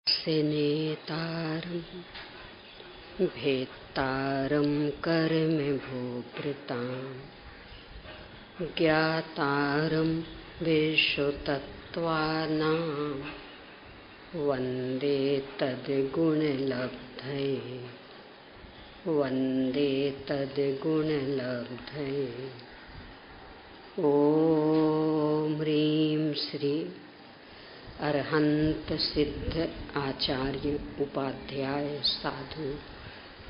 नेतारं भेत्तारं कर्मभूभृतां ज्ञातारं विश्वतत्त्वानां वन्दे तद्गुणलब्धये वन्दे तद्गुणलब्धये। ॐ ह्रीं श्री अरहंत सिद्ध आचार्य उपाध्याय साधु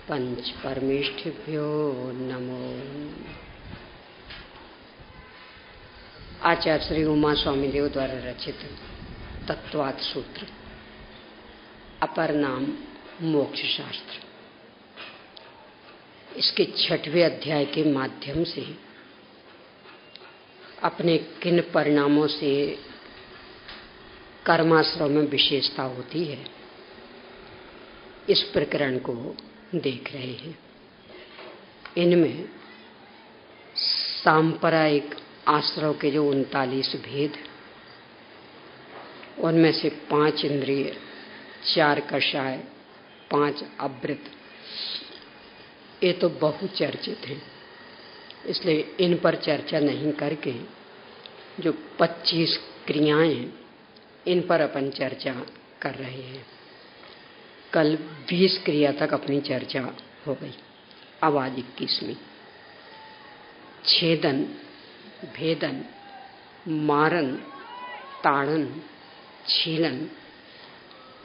पंच परमेष्ठिभ्यो नमो। आचार्य श्री उमा स्वामी देव द्वारा रचित तत्वात् सूत्र, अपर नाम मोक्ष शास्त्र, इसके 6वें अध्याय के माध्यम से अपने किन परिणामों से कर्माश्रम में विशेषता होती है, इस प्रकरण को देख रहे हैं। इनमें सांप्रदायिक आश्रव के जो 39 भेद, उनमें से 5 इंद्रिय, 4 कषाय, 5 अवृत, ये तो बहुचर्चित हैं, इसलिए इन पर चर्चा नहीं करके जो 25 क्रियाएं हैं, इन पर अपन चर्चा कर रहे हैं। कल 20 क्रिया तक अपनी चर्चा हो गई, अब आज 21वीं। छेदन, भेदन, मारन, ताड़न, छीलन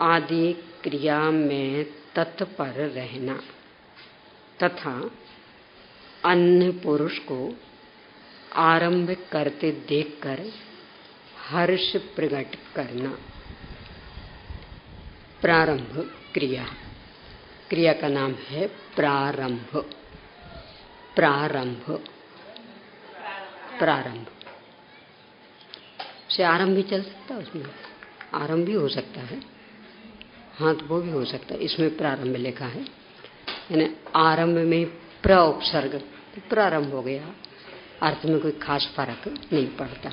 आदि क्रिया में तत्पर रहना तथा अन्य पुरुष को आरंभ करते देखकर हर्ष प्रकट करना। प्रारंभ क्रिया, क्रिया का नाम है प्रारंभ। प्रारंभ प्रारंभ से आरंभ भी चल सकता है, उसमें आरंभ भी हो सकता है, हाँ तो वो भी हो सकता है। इसमें प्रारंभ लिखा है, यानी आरंभ में प्र उपसर्ग, तो प्रारंभ हो गया, अर्थ में कोई खास फर्क नहीं पड़ता।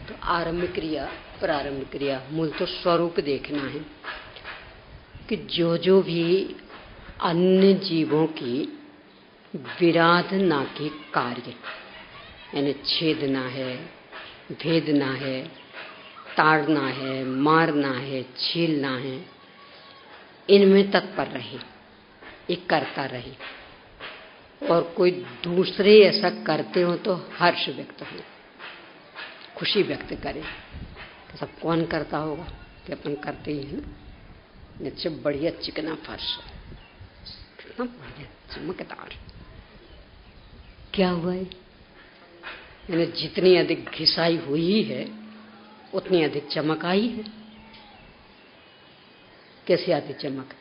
तो आरंभ क्रिया, प्रारंभ क्रिया, मूल तो स्वरूप देखना है कि जो भी अन्य जीवों की विराधना के कार्य, यानी छेदना है, भेदना है, ताड़ना है, मारना है, छीलना है, इनमें तत्पर रहे, एक करता रहे, और कोई दूसरे ऐसा करते हो तो हर्ष व्यक्त हो, खुशी व्यक्त करे। तो सब कौन करता होगा कि अपन करते ही है ना। नीचे बढ़िया चिकना फर्श, कितना बढ़िया चमकदार, क्या हुआ है, यानी जितनी अधिक घिसाई हुई है उतनी अधिक चमक आई है। कैसे आती चमक?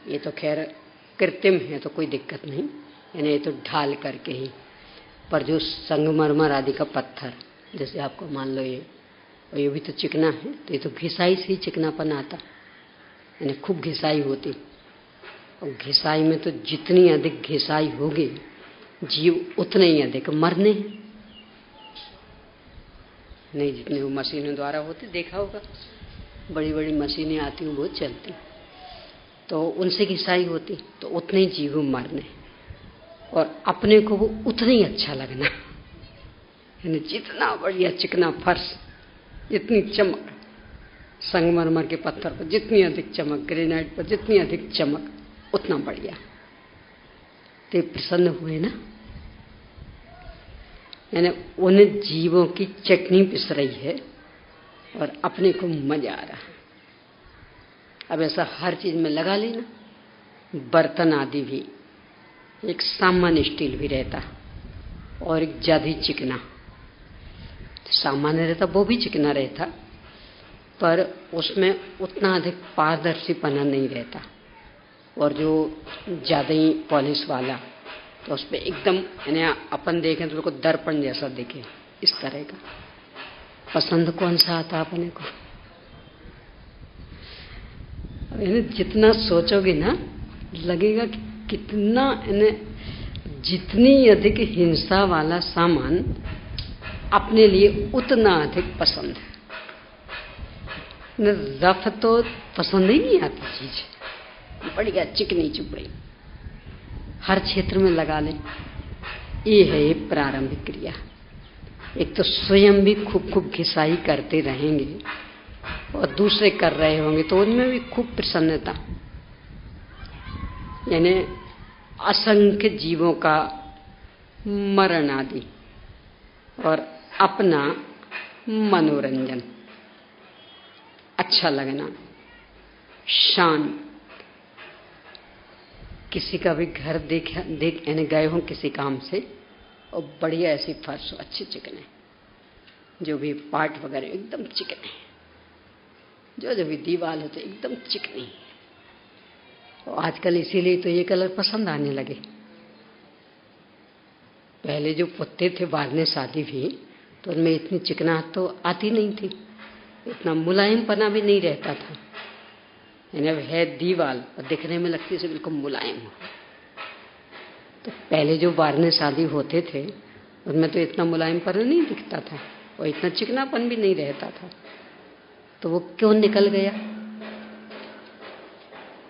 ये तो खैर कृत्रिम है तो कोई दिक्कत नहीं, यानी ये तो ढाल करके ही, पर जो संगमरमर आदि का पत्थर, जैसे आपको मान लो ये भी तो चिकना है, तो ये तो घिसाई से ही चिकनापन आता, यानी खूब घिसाई होती। और घिसाई में तो जितनी अधिक घिसाई होगी जीव उतने ही अधिक मरने हैं। नहीं, जितने वो मशीनों द्वारा होते, देखा होगा बड़ी बड़ी मशीनें आती हैं, बहुत चलती, तो उनसे घिसाई होती, तो उतने ही जीव मरने, और अपने को वो उतना ही अच्छा लगना। यानी जितना बढ़िया चिकना फर्श, जितनी चमक, संगमरमर के पत्थर पर जितनी अधिक चमक, ग्रेनाइट पर जितनी अधिक चमक, उतना बढ़िया। तो प्रसन्न हुए ना, यानी उन जीवों की चटनी पिस रही है और अपने को मजा आ रहा है। अब ऐसा हर चीज में लगा लेना, बर्तन आदि भी एक सामान्य स्टील भी रहता और एक ज्यादा चिकना, सामान्य रहता वो भी चिकना रहता, पर उसमें उतना अधिक पारदर्शीपना नहीं रहता, और जो ज्यादा ही पॉलिश वाला तो उस पर एकदम, यानी अपन देखें तो उसको दर्पण जैसा दिखे, इस तरह का। पसंद कौन सा आता अपने को? जितना सोचोगे ना, लगेगा कि कितना, जितनी अधिक हिंसा वाला सामान अपने लिए उतना अधिक पसंद है। रफ तो पसंद ही नहीं आती चीज, बढ़िया चिकनी चुपड़ी हर क्षेत्र में लगा लें, ये है ये प्रारंभिक क्रिया। एक तो स्वयं भी खूब खूब घिसाई करते रहेंगे और दूसरे कर रहे होंगे तो उनमें भी खूब प्रसन्नता, यानी असंख्य जीवों का मरण आदि और अपना मनोरंजन, अच्छा लगना, शांत। किसी का भी घर देख यानी गए हों किसी काम से और बढ़िया ऐसी फर्श अच्छे चिकने, जो भी पार्ट वगैरह एकदम चिकने, जो भी दीवार होते एकदम चिकनी। और आजकल इसीलिए तो ये कलर पसंद आने लगे। पहले जो पुतते थे बाद में शादी भी, तो उनमें इतनी चिकनाहट तो आती नहीं थी, इतना मुलायमपना भी नहीं रहता था। यानी अब है दीवार और दिखने में लगती है बिल्कुल मुलायम हो। तो पहले जो बारने शादी होते थे उनमें तो इतना मुलायमपन नहीं दिखता था और इतना चिकनापन भी नहीं रहता था। तो वो क्यों निकल गया?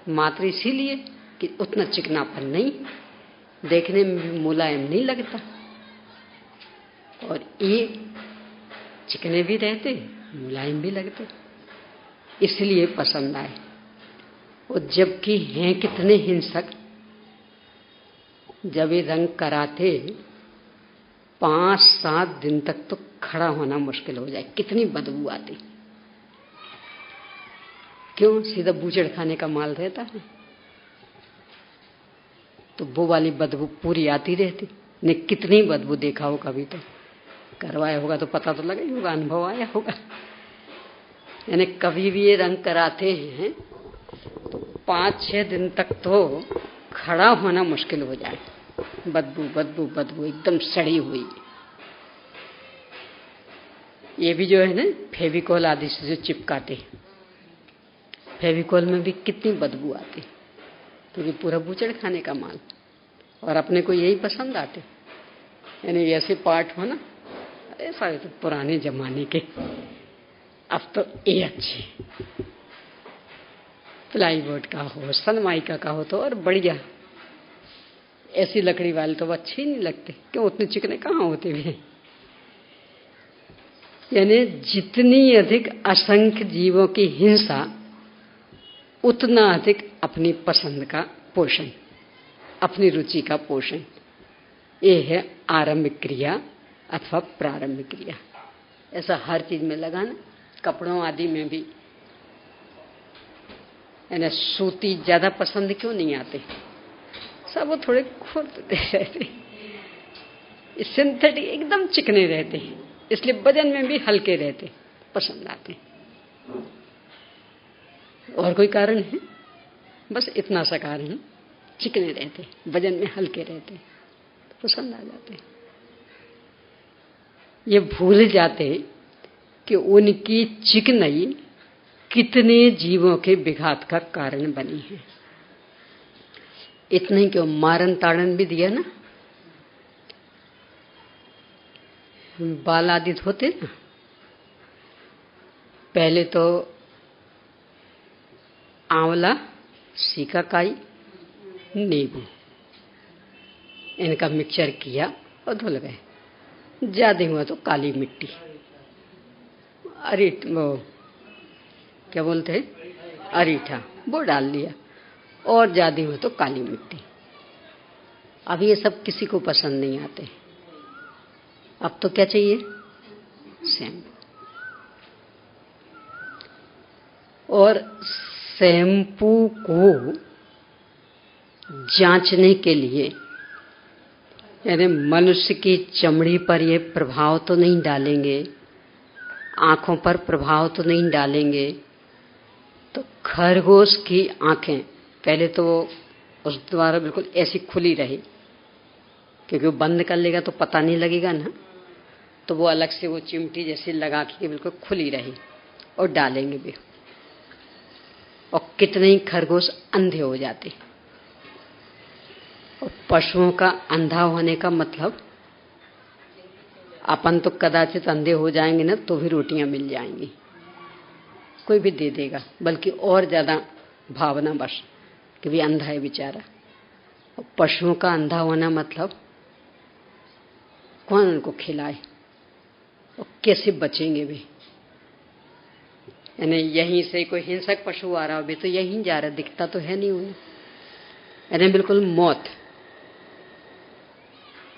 मात्र इसीलिए कि उतना चिकनापन नहीं, देखने में भी मुलायम नहीं लगता और ये चिकने भी रहते मुलायम भी लगते, इसलिए पसंद आए। और जबकि हैं कितने हिंसक, जब ये रंग कराते 5-7 दिन तक तो खड़ा होना मुश्किल हो जाए, कितनी बदबू आती। क्यों? सीधा बूचड़ खाने का माल रहता है तो वो वाली बदबू पूरी आती रहती। ने कितनी बदबू देखा हो, कभी तो करवाया होगा तो पता तो लगा ही होगा, अनुभव आया होगा। यानी कभी भी ये रंग कराते हैं तो 5-6 दिन तक तो खड़ा होना मुश्किल हो जाए, बदबू बदबू बदबू एकदम सड़ी हुई। ये भी जो है ना फेविकोल आदि से जो चिपकाते, फेविकोल में भी कितनी बदबू आती, क्योंकि पूरा बूचड़ खाने का माल। और अपने को यही पसंद आते, यानी ऐसे पार्ट हो ना, अरे सारे तो पुराने जमाने के, अब तो ये अच्छे प्लाईवुड का हो, सनमाइका का हो तो और बढ़िया। ऐसी लकड़ी वाले तो अच्छे ही नहीं लगते, क्यों? उतने चिकने कहाँ होते हुए। यानी जितनी अधिक असंख्य जीवों की हिंसा, उतना अधिक अपनी पसंद का पोषण, अपनी रुचि का पोषण। ये है आरंभिक क्रिया अथवा प्रारंभिक क्रिया। ऐसा हर चीज में लगाना, कपड़ों आदि में भी। यानी सूती ज्यादा पसंद क्यों नहीं आते? सब वो थोड़े खुरदते रहते, सिंथेटिक एकदम चिकने रहते हैं, इसलिए वजन में भी हल्के रहते, पसंद आते। और कोई कारण है? बस इतना सा कारण है, चिकने रहते, वजन में हल्के रहते, तो पसंद आ जाते। ये भूल जाते कि उनकी चिकनाई कितने जीवों के विघात का कारण बनी है। इतने क्यों, मारन ताड़न भी दिया ना, बाल आदि होते ना, पहले तो आंवला, सीकाकाई, नींबू, इनका मिक्सचर किया और धुल गए। ज्यादा हुआ तो काली मिट्टी, अरीठ, वो क्या बोलते हैं, अरीठा, वो डाल दिया, और ज्यादा हुआ तो काली मिट्टी। अब ये सब किसी को पसंद नहीं आते। अब तो क्या चाहिए? शैम्पू। और शैम्पू को जांचने के लिए, यानी मनुष्य की चमड़ी पर ये प्रभाव तो नहीं डालेंगे, आंखों पर प्रभाव तो नहीं डालेंगे, तो खरगोश की आंखें पहले तो उस द्वारा बिल्कुल ऐसी खुली रही, क्योंकि वो बंद कर लेगा तो पता नहीं लगेगा ना, तो वो अलग से वो चिमटी जैसे लगा के बिल्कुल खुली रही और डालेंगे भी। और कितने ही खरगोश अंधे हो जाते। और पशुओं का अंधा होने का मतलब, अपन तो कदाचित अंधे हो जाएंगे ना तो भी रोटियां मिल जाएंगी, कोई भी दे देगा, बल्कि और ज्यादा भावना बस कि भी अंधा है बेचारा। और पशुओं का अंधा होना मतलब कौन उनको खिलाए और कैसे बचेंगे भी। यानी यहीं से कोई हिंसक पशु आ रहा हो भी तो यहीं जा रहा, दिखता तो है नहीं उन्हें, यानी बिल्कुल मौत।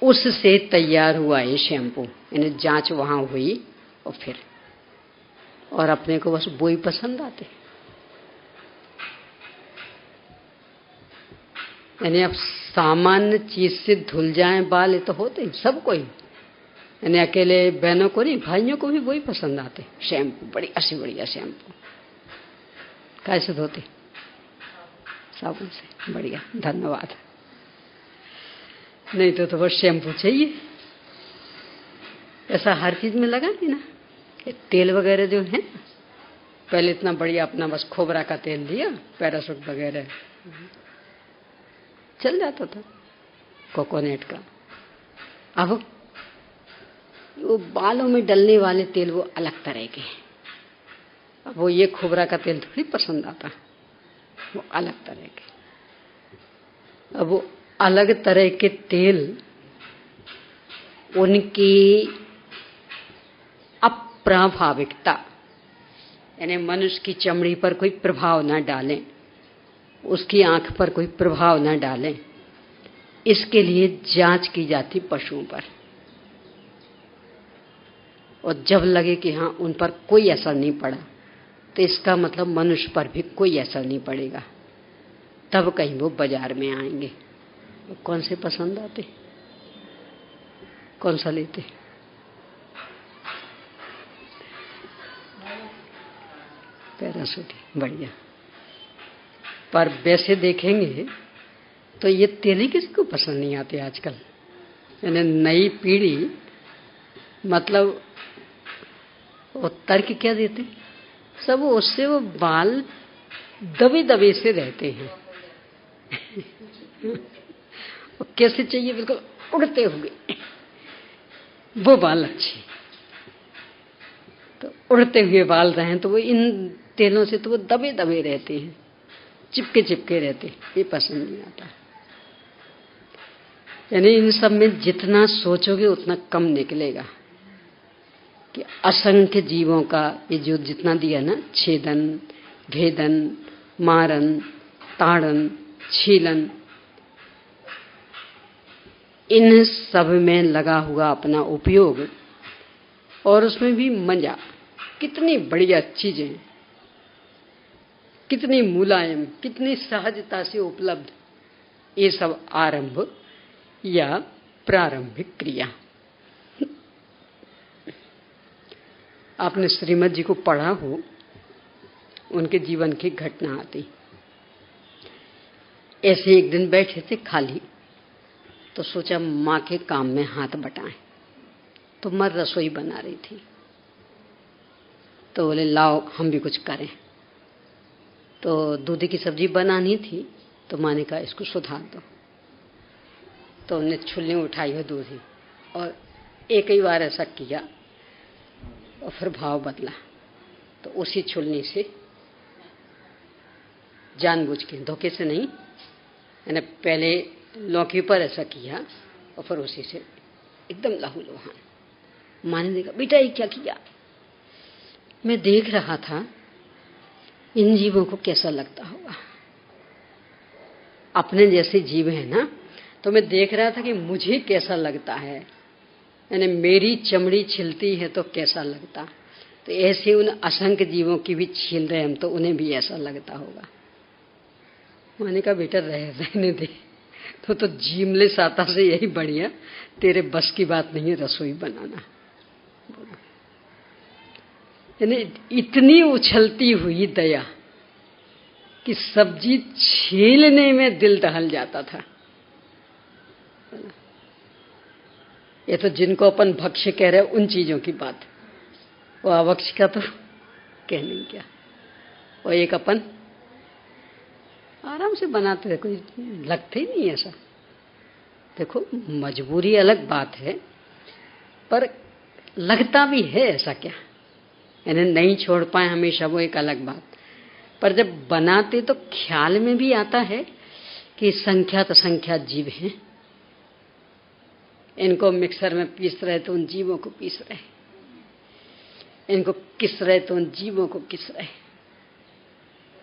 उससे तैयार हुआ ये शैम्पू, यानी जांच वहां हुई और फिर, और अपने को बस वो ही पसंद आते। यानी अब सामान्य चीज से धुल जाए बाल, ये तो होते ही सबको ही, यानी अकेले बहनों को नहीं, भाइयों को भी वही पसंद आते शैम्पू, बड़ी अच्छी बढ़िया शैम्पू। कैसे धोते? साबुन से। बढ़िया, धन्यवाद। नहीं तो बस शैम्पू चाहिए। ऐसा हर चीज में लगा नहीं ना, तेल वगैरह जो है, पहले इतना बढ़िया अपना बस खोबरा का तेल लिया, पैराशूट वगैरह चल जाता था, कोकोनट का। अब वो बालों में डलने वाले तेल वो अलग तरह के, अब वो ये खोबरा का तेल थोड़ी पसंद आता, वो अलग तरह के। अब वो अलग तरह के तेल उनकी अप्राभाविकता, यानी मनुष्य की चमड़ी पर कोई प्रभाव न डालें, उसकी आंख पर कोई प्रभाव न डालें, इसके लिए जांच की जाती पशुओं पर। और जब लगे कि हाँ उन पर कोई असर नहीं पड़ा, तो इसका मतलब मनुष्य पर भी कोई असर नहीं पड़ेगा, तब कहीं वो बाजार में आएंगे। कौन से पसंद आते, कौन सा लेते? पैराशूट, बढ़िया। पर वैसे देखेंगे तो ये तेल ही किसी को पसंद नहीं आते आजकल। यानी नई पीढ़ी मतलब वो तर्क क्या देते, सब उससे वो बाल दबे दबे से रहते हैं। वो कैसे चाहिए, बिल्कुल उड़ते हुए वो बाल अच्छे, तो उड़ते हुए बाल रहे तो वो इन तेलों से तो वो दबे दबे रहते हैं, चिपके चिपके रहते, ये पसंद नहीं आता। यानी इन सब में जितना सोचोगे उतना कम निकलेगा। कि असंख्य जीवों का ये जो जितना दिया ना, छेदन, भेदन, मारन, ताड़न, छीलन, इन सब में लगा हुआ अपना उपयोग, और उसमें भी मजा। कितनी बढ़िया चीजें, कितनी मुलायम, कितनी सहजता से उपलब्ध, ये सब आरंभ या प्रारंभिक क्रिया। आपने श्रीमद जी को पढ़ा हो, उनके जीवन की घटना आती। ऐसे एक दिन बैठे थे खाली, तो सोचा माँ के काम में हाथ बटाएं, तो मर रसोई बना रही थी, तो बोले लाओ हम भी कुछ करें। तो दूध की सब्जी बनानी थी, तो माँ ने कहा इसको सुधार दो, तो उन्हें छुलनी उठाई हो दूध, और एक ही बार ऐसा किया और फिर भाव बदला, तो उसी छुलनी से जानबूझ के, धोखे से नहीं, मैंने पहले लौकी पर ऐसा किया और फिर उसी से एकदम लहूलुहान। माँ ने देखा बेटा ये क्या किया? मैं देख रहा था इन जीवों को कैसा लगता होगा, अपने जैसे जीव है ना, तो मैं देख रहा था कि मुझे कैसा लगता है, यानी मेरी चमड़ी छिलती है तो कैसा लगता, तो ऐसे उन असंख्य जीवों की भी छील रहे हम, तो उन्हें भी ऐसा लगता होगा। मैंने कहा बेटा रहने दे, तो जीमले साता से यही बढ़िया, तेरे बस की बात नहीं है रसोई बनाना। यानी इतनी उछलती हुई दया कि सब्जी छीलने में दिल दहल जाता था। ये तो जिनको अपन भक्ष्य कह रहे हैं उन चीजों की बात, वो अभक्ष्य का तो कहने क्या। और एक अपन आराम से बनाते थे, कोई लगते ही नहीं ऐसा। देखो मजबूरी अलग बात है, पर लगता भी है ऐसा क्या, यानी नहीं छोड़ पाए हमेशा, वो एक अलग बात। पर जब बनाते तो ख्याल में भी आता है कि संख्या तो संख्या जीव हैं, इनको मिक्सर में पीस रहे तो उन जीवों को पीस रहे, इनको किस रहे तो उन जीवों को किस रहे,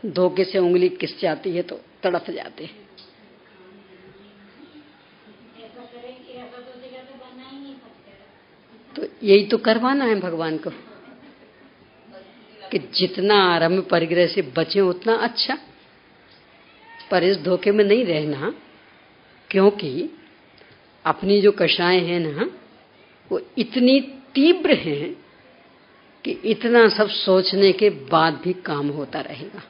धोखे से उंगली किस जाती है तो तड़प जाते हैं। तो यही तो करवाना है भगवान को कि जितना आरंभ परिग्रह से बचे उतना अच्छा, पर इस धोखे में नहीं रहना, क्योंकि अपनी जो कषाएं हैं ना वो इतनी तीव्र हैं कि इतना सब सोचने के बाद भी काम होता रहेगा।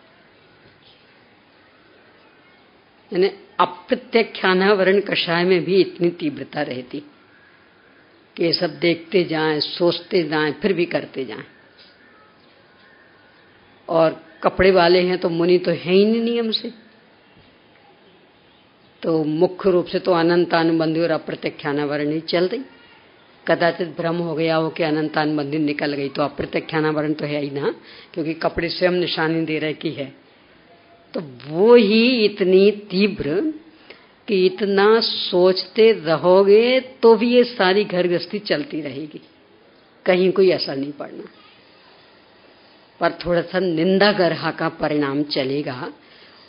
यानी अप्रत्याख्यानावरण कषाय में भी इतनी तीव्रता रहती कि ये सब देखते जाएं, सोचते जाएं, फिर भी करते जाएं। और कपड़े वाले हैं तो मुनि तो है ही नहीं नियम से, तो मुख्य रूप से तो अनंतानुबंधी और अप्रत्याख्यानावरण ही चल रही। कदाचित भ्रम हो गया हो कि अनंतानुबंधी निकल गई तो अप्रत्याख्यानावरण तो है ही ना, क्योंकि कपड़े स्वयं निशानी दे रहे की है। तो वो ही इतनी तीव्र कि इतना सोचते रहोगे तो भी ये सारी घर गृहस्थी चलती रहेगी, कहीं कोई असर नहीं पड़ना। पर थोड़ा सा निंदा गर्हा का परिणाम चलेगा,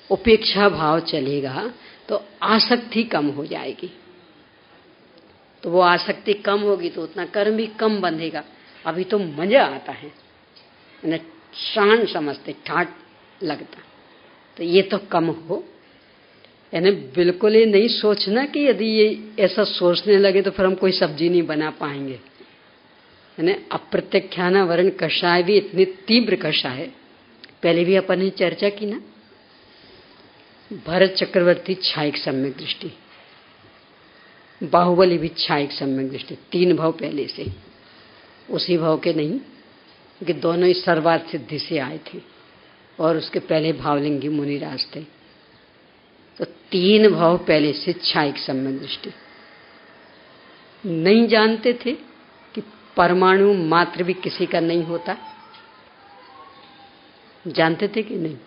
उपेक्षा भाव चलेगा, तो आसक्ति कम हो जाएगी। तो वो आसक्ति कम होगी तो उतना कर्म भी कम बंधेगा। अभी तो मजा आता है, शान समझते, ठाट लगता, तो ये तो कम हो। यानी बिल्कुल ये नहीं सोचना कि यदि ये ऐसा सोचने लगे तो फिर हम कोई सब्जी नहीं बना पाएंगे। यानी अप्रत्याख्यानावरण कषाय भी इतनी तीव्र कषाय, पहले भी अपन ने चर्चा की ना, भरत चक्रवर्ती छायिक सम्यक दृष्टि, बाहुबली भी छायिक सम्यक दृष्टि, 3 भाव पहले से, उसी भाव के नहीं, क्योंकि दोनों ही सर्वार्थ सिद्धि से आए थे और उसके पहले भावलिंगी मुनिराज थे। तो 3 भाव पहले से छायिक सम्यक दृष्टि। नहीं जानते थे कि परमाणु मात्र भी किसी का नहीं होता, जानते थे कि नहीं?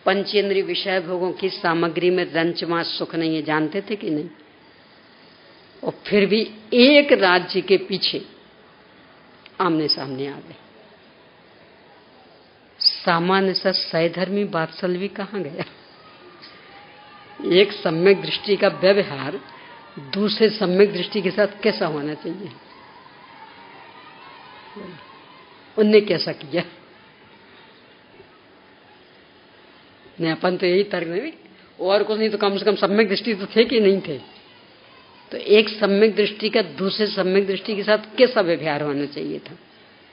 पंचेंद्रिय विषय भोगों की सामग्री में रंच मास सुख नहीं है, जानते थे कि नहीं? और फिर भी एक राज्य के पीछे आमने सामने आ गए। सामान्य सा सैधर्मी बात्सल्य भी कहाँ गया? एक सम्यक दृष्टि का व्यवहार दूसरे सम्यक दृष्टि के साथ कैसा होना चाहिए? उनने कैसा किया? नहीं, अपन तो यही तर्क नहीं, और कुछ नहीं तो कम से कम सम्यक दृष्टि तो थे कि नहीं थे। तो एक सम्यक दृष्टि का दूसरे सम्यक दृष्टि के साथ कैसा व्यवहार होना चाहिए था?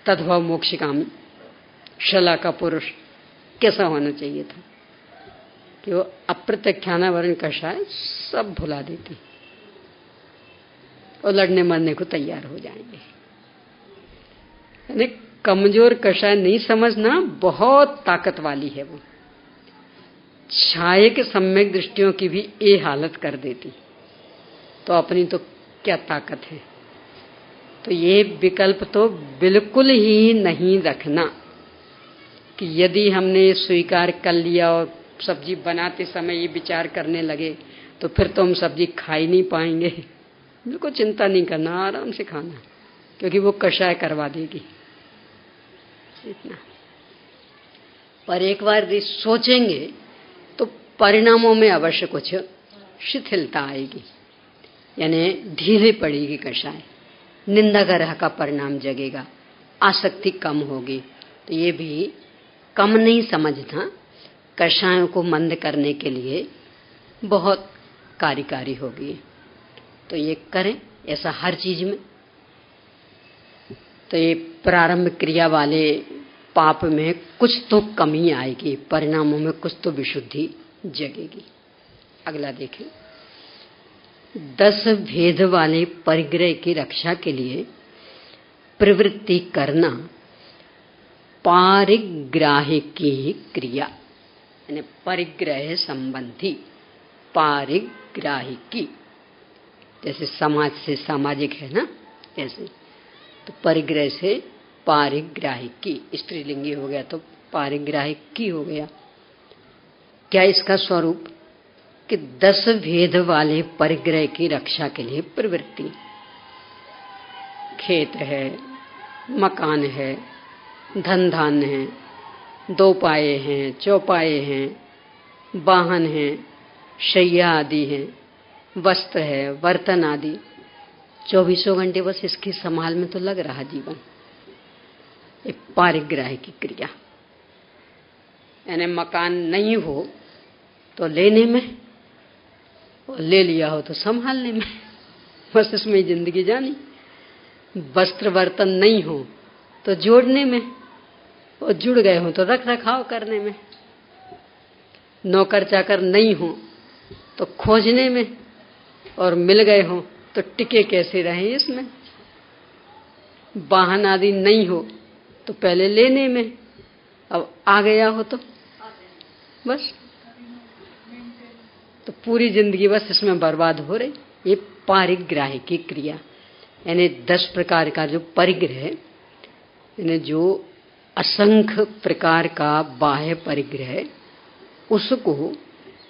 तद्भव मोक्षकामी शला का पुरुष कैसा होना चाहिए था कि वो अप्रत्याख्यानावरण कषाय सब भुला देती और लड़ने मरने को तैयार हो जाएंगे। यानी कमजोर कषाय नहीं समझना, बहुत ताकत वाली है वो। छाये के सम्यक दृष्टियों की भी ये हालत कर देती, तो अपनी तो क्या ताकत है। तो ये विकल्प तो बिल्कुल ही नहीं रखना कि यदि हमने स्वीकार कर लिया और सब्जी बनाते समय ये विचार करने लगे तो फिर तो हम सब्जी खा ही नहीं पाएंगे। बिल्कुल चिंता नहीं करना, आराम से खाना, क्योंकि वो कषाय करवा देगी इतना। पर एक बार सोचेंगे तो परिणामों में अवश्य कुछ शिथिलता आएगी, यानी ढीले पड़ेगी कषाय, निंदा ग्रह का परिणाम जगेगा, आसक्ति कम होगी। तो ये भी कम नहीं समझना, कषायों को मंद करने के लिए बहुत कार्यकारी होगी। तो ये करें ऐसा हर चीज में। तो ये प्रारंभ क्रिया वाले पाप में कुछ तो कमी आएगी, परिणामों में कुछ तो विशुद्धि जगेगी। अगला देखें, 10 भेद वाले परिग्रह की रक्षा के लिए प्रवृत्ति करना पारिग्राह्य की क्रिया, यानी परिग्रह संबंधी पारिग्राह्य की, जैसे समाज से सामाजिक है ना, ऐसे तो परिग्रह से पारिग्राहिकी, स्त्रीलिंगी हो गया तो पारिग्राहिकी हो गया। क्या इसका स्वरूप कि 10 भेद वाले परिग्रह की रक्षा के लिए प्रवृत्ति। खेत है, मकान है, धन धान्य है, 2 पाए हैं, चौपाए हैं, वाहन है, शैया आदि है, वस्त्र है, बर्तन आदि, 24 घंटे बस इसकी संभाल में तो लग रहा जीवन। एक पारिग्राह की क्रिया, यानी मकान नहीं हो तो लेने में, और ले लिया हो तो संभालने में, बस इसमें जिंदगी जानी। वस्त्र बर्तन नहीं हो तो जोड़ने में, और जुड़ गए हो तो रख रखाव करने में। नौकर चाकर नहीं हो तो खोजने में, और मिल गए हो तो टिके कैसे रहे इसमें। वाहन आदि नहीं हो तो पहले लेने में, अब आ गया हो तो बस, तो पूरी जिंदगी बस इसमें बर्बाद हो रही। ये पारिग्राह की क्रिया, यानी 10 प्रकार का जो परिग्रह है, यानी जो असंख्य प्रकार का बाह्य परिग्रह है, उसको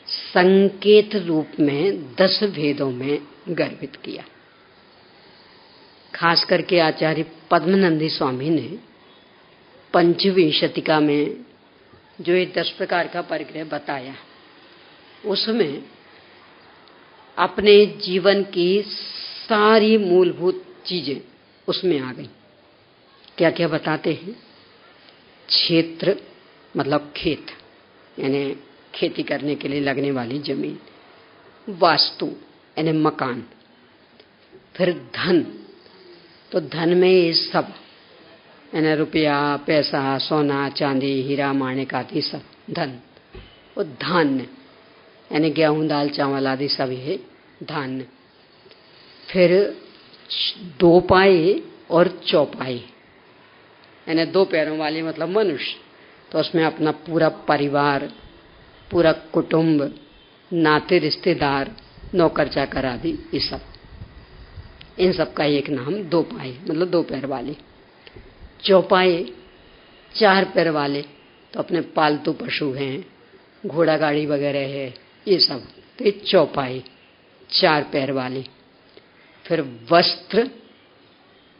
संकेत रूप में 10 भेदों में गर्भित किया। खास करके आचार्य पद्मनंदी स्वामी ने पंचविंशतिका में जो ये 10 प्रकार का परिग्रह बताया, उसमें अपने जीवन की सारी मूलभूत चीजें उसमें आ गई। क्या क्या बताते हैं? क्षेत्र मतलब खेत, यानी खेती करने के लिए लगने वाली जमीन। वास्तु यानी मकान। फिर धन, तो धन में ये सब, यानी रुपया, पैसा, सोना, चांदी, हीरा, माणिक आदि सब धन। और धान्य यानी गेहूं, दाल, चावल आदि सब है धान्य। फिर 2 पाए और चौपाए, यानी 2 पैरों वाले मतलब मनुष्य, तो उसमें अपना पूरा परिवार, पूरा कुटुंब, नाते रिश्तेदार, नौकर चाकर आदि, ये सब, इन सब का एक नाम 2 पाए मतलब 2 पैर वाले। चौपाए 4 पैर वाले, तो अपने पालतू पशु हैं, घोड़ा गाड़ी वगैरह है, ये सब, तो ये चौपाए 4 पैर वाले। फिर वस्त्र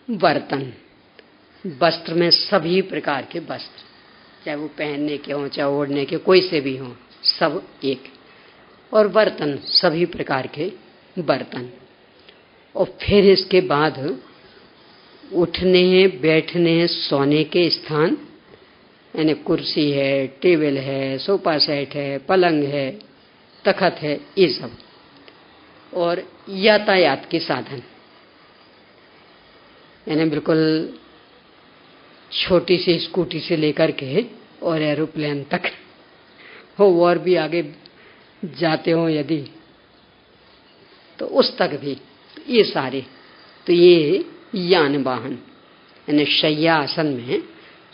बर्तन, वस्त्र में सभी प्रकार के वस्त्र, चाहे वो पहनने के हों चाहे ओढ़ने के, कोई से भी हों, सब एक। और बर्तन, सभी प्रकार के बर्तन। और फिर इसके बाद उठने बैठने सोने के स्थान, यानी कुर्सी है, टेबल है, सोफा सेट है, पलंग है, तखत है, ये सब। और यातायात के साधन, यानी बिल्कुल छोटी सी स्कूटी से लेकर के और एरोप्लेन तक हो, और भी आगे जाते हो यदि तो उस तक भी, ये सारे, तो ये यान वाहन, यानी शैया आसन में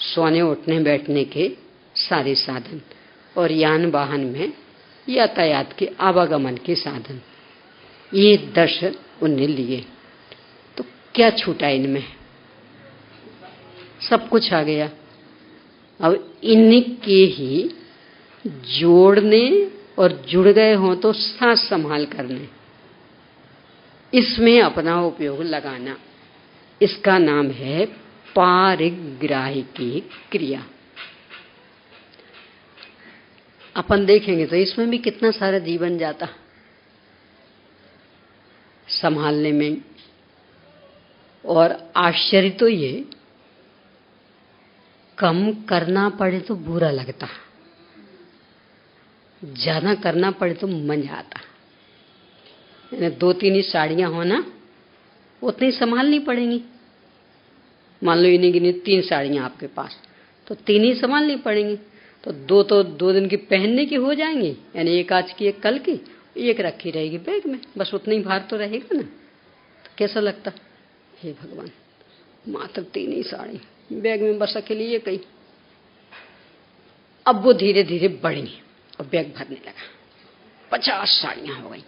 सोने उठने बैठने के सारे साधन, और यान वाहन में यातायात के आवागमन के साधन, ये 10 उन्हें लिए। तो क्या छूटा इनमें? सब कुछ आ गया। अब इनके ही जोड़ने और जुड़ गए हों तो साथ संभाल करने, इसमें अपना उपयोग लगाना, इसका नाम है पारिग्राहिकी क्रिया। अपन देखेंगे तो इसमें भी कितना सारा जीवन जाता संभालने में। और आश्चर्य तो ये, कम करना पड़े तो बुरा लगता, ज्यादा करना पड़े तो मजा आता। यानी 2-3 ही साड़ियां होना, उतनी संभालनी पड़ेंगी। मान लो इन्हीं गिनी 3 साड़ियां आपके पास, तो 3 ही संभालनी पड़ेंगी। तो 2 दिन की पहनने की हो जाएंगी, यानी एक आज की एक कल की, एक रखी रहेगी बैग में, बस उतना ही भार तो रहेगा ना। तो कैसा लगता? हे भगवान, मात्र 3 ही साड़ी बैग में, बस अकेली ये कही। अब वो धीरे धीरे बढ़ी और बैग भरने लगा, 50 साड़ियां हो गई।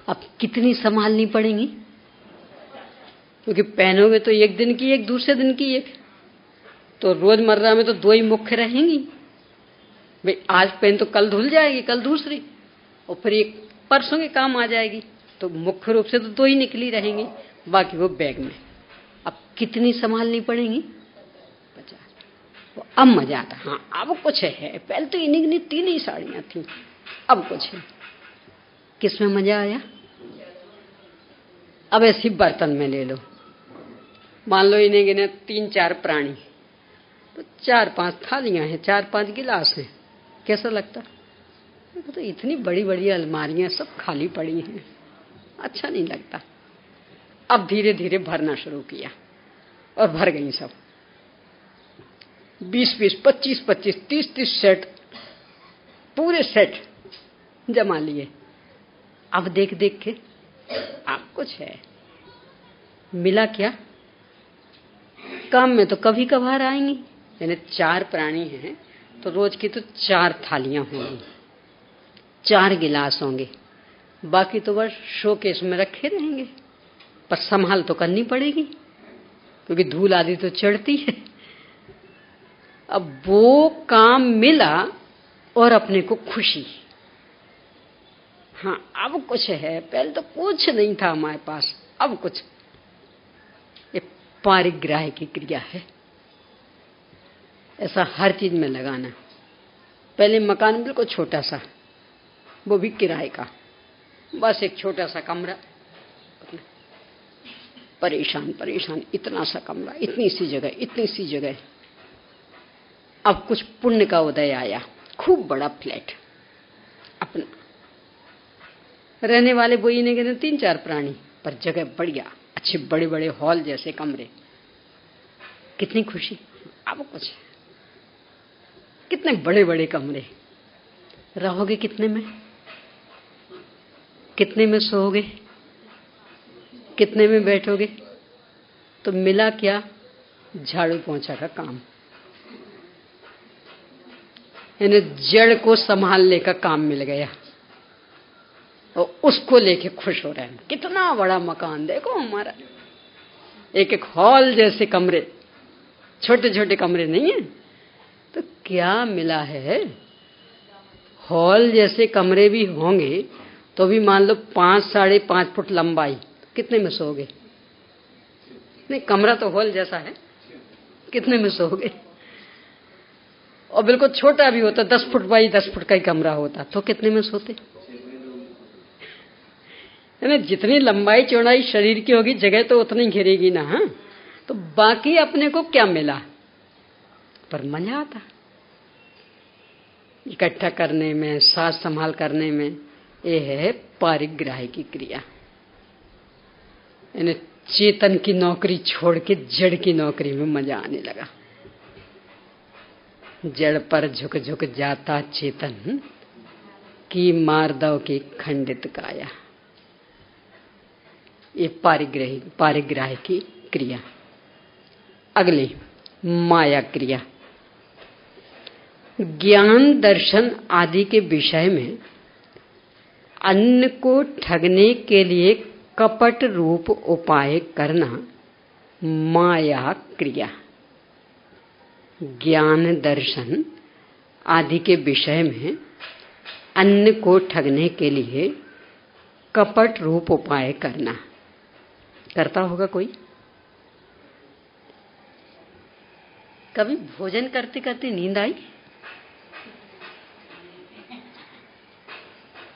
अब कितनी संभालनी पड़ेंगी? क्योंकि पहनोगे तो एक दिन की एक, दूसरे दिन की एक, तो रोजमर्रा में तो दो ही मुख्य रहेंगी भाई। आज पेन तो कल धुल जाएगी, कल दूसरी, और फिर एक परसों के काम आ जाएगी। तो मुख्य रूप से तो दो ही निकली रहेंगी, बाकी वो बैग में। अब कितनी संभालनी पड़ेंगी? 50। तो अब मजा आता। हाँ अब कुछ है, पहले तो इन्हीं तीन ही साड़ियां थी, अब कुछ है। किसमें मजा आया? अब ऐसी बर्तन में ले लो, मान लो इन्हें गिने 3-4 प्राणी, तो 4-5 थालियां हैं, 4-5 गिलास हैं। कैसा लगता? तो इतनी बड़ी बड़ी अलमारियां सब खाली पड़ी हैं, अच्छा नहीं लगता। अब धीरे धीरे भरना शुरू किया और भर गई सब। 20-20, 25-25, 30-30 सेट, पूरे सेट जमा लिए। अब देख देख के अब कुछ है, मिला क्या? काम में तो कभी कभार आएंगी, यानी 4 प्राणी हैं तो रोज की तो 4 थालियां होंगी, 4 गिलास होंगे, बाकी तो बस शोकेस में रखे रहेंगे। पर संभाल तो करनी पड़ेगी क्योंकि धूल आदि तो चढ़ती है। अब वो काम मिला और अपने को खुशी। हाँ अब कुछ है, पहले तो कुछ नहीं था हमारे पास, अब कुछ। ये पारिग्राह की क्रिया है, ऐसा हर चीज में लगाना। पहले मकान बिल्कुल छोटा सा, वो भी किराए का, बस एक छोटा सा कमरा, परेशान परेशान, इतना सा कमरा, इतनी सी जगह, इतनी सी जगह। अब कुछ पुण्य का उदय आया, खूब बड़ा फ्लैट अपना, रहने वाले वही ने कहते 3-4 प्राणी, पर जगह बढ़िया, अच्छे बड़े बड़े हॉल जैसे कमरे, कितनी खुशी। अब कुछ कितने बड़े बड़े कमरे, रहोगे कितने में? कितने में सोओगे? कितने में बैठोगे? तो मिला क्या? झाड़ू पोंछा का काम, यानी जड़ को संभालने का काम मिल गया और उसको लेके खुश हो रहे हैं। कितना बड़ा मकान देखो हमारा, एक एक हॉल जैसे कमरे, छोटे छोटे कमरे नहीं है। तो क्या मिला है? हॉल जैसे कमरे भी होंगे तो भी मान लो 5-5.5 फुट लंबाई, कितने में सोओगे? नहीं, कमरा तो हॉल जैसा है, कितने में सोओगे? और बिल्कुल छोटा भी होता, 10 फुट बाई 10 फुट का ही कमरा होता, तो कितने में सोते? यानी जितनी लंबाई चौड़ाई शरीर की होगी, जगह तो उतनी घेरेगी ना। हाँ, तो बाकी अपने को क्या मिला? पर मजा आता इकट्ठा करने में, साथ संभाल करने में। ये है पारिग्राह की क्रिया, यानी चेतन की नौकरी छोड़ के जड़ की नौकरी में मजा आने लगा। जड़ पर झुक झुक जाता चेतन, की मारदव की खंडित काया। ये पारिग्राह की क्रिया। अगली माया क्रिया। ज्ञान दर्शन आदि के विषय में अन्न को ठगने के लिए कपट रूप उपाय करना माया क्रिया। ज्ञान दर्शन आदि के विषय में अन्न को ठगने के लिए कपट रूप उपाय करना। करता होगा कोई? कभी भोजन करते करते नींद आई?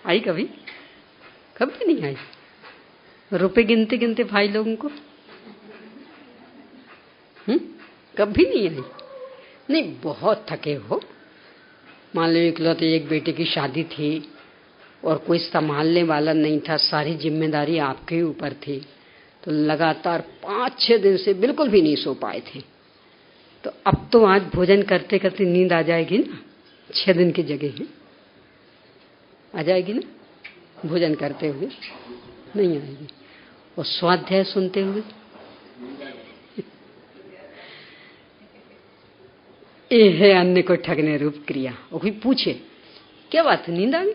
आई कभी? कभी नहीं आई। रुपए गिनते गिनते भाई लोगों को कभी नहीं आई। नहीं, बहुत थके हो, मान लो इकलौते एक बेटे की शादी थी और कोई संभालने वाला नहीं था, सारी जिम्मेदारी आपके ऊपर थी, तो लगातार 5-6 दिन से बिल्कुल भी नहीं सो पाए थे। तो अब तो आज भोजन करते करते नींद आ जाएगी ना, 6 दिन की जगह है, आ जाएगी ना? भोजन करते हुए नहीं आएगी, और स्वाध्याय सुनते हुए ये है अन्न को ठगने रूप क्रिया। और कोई पूछे क्या बात, नींद आ गई?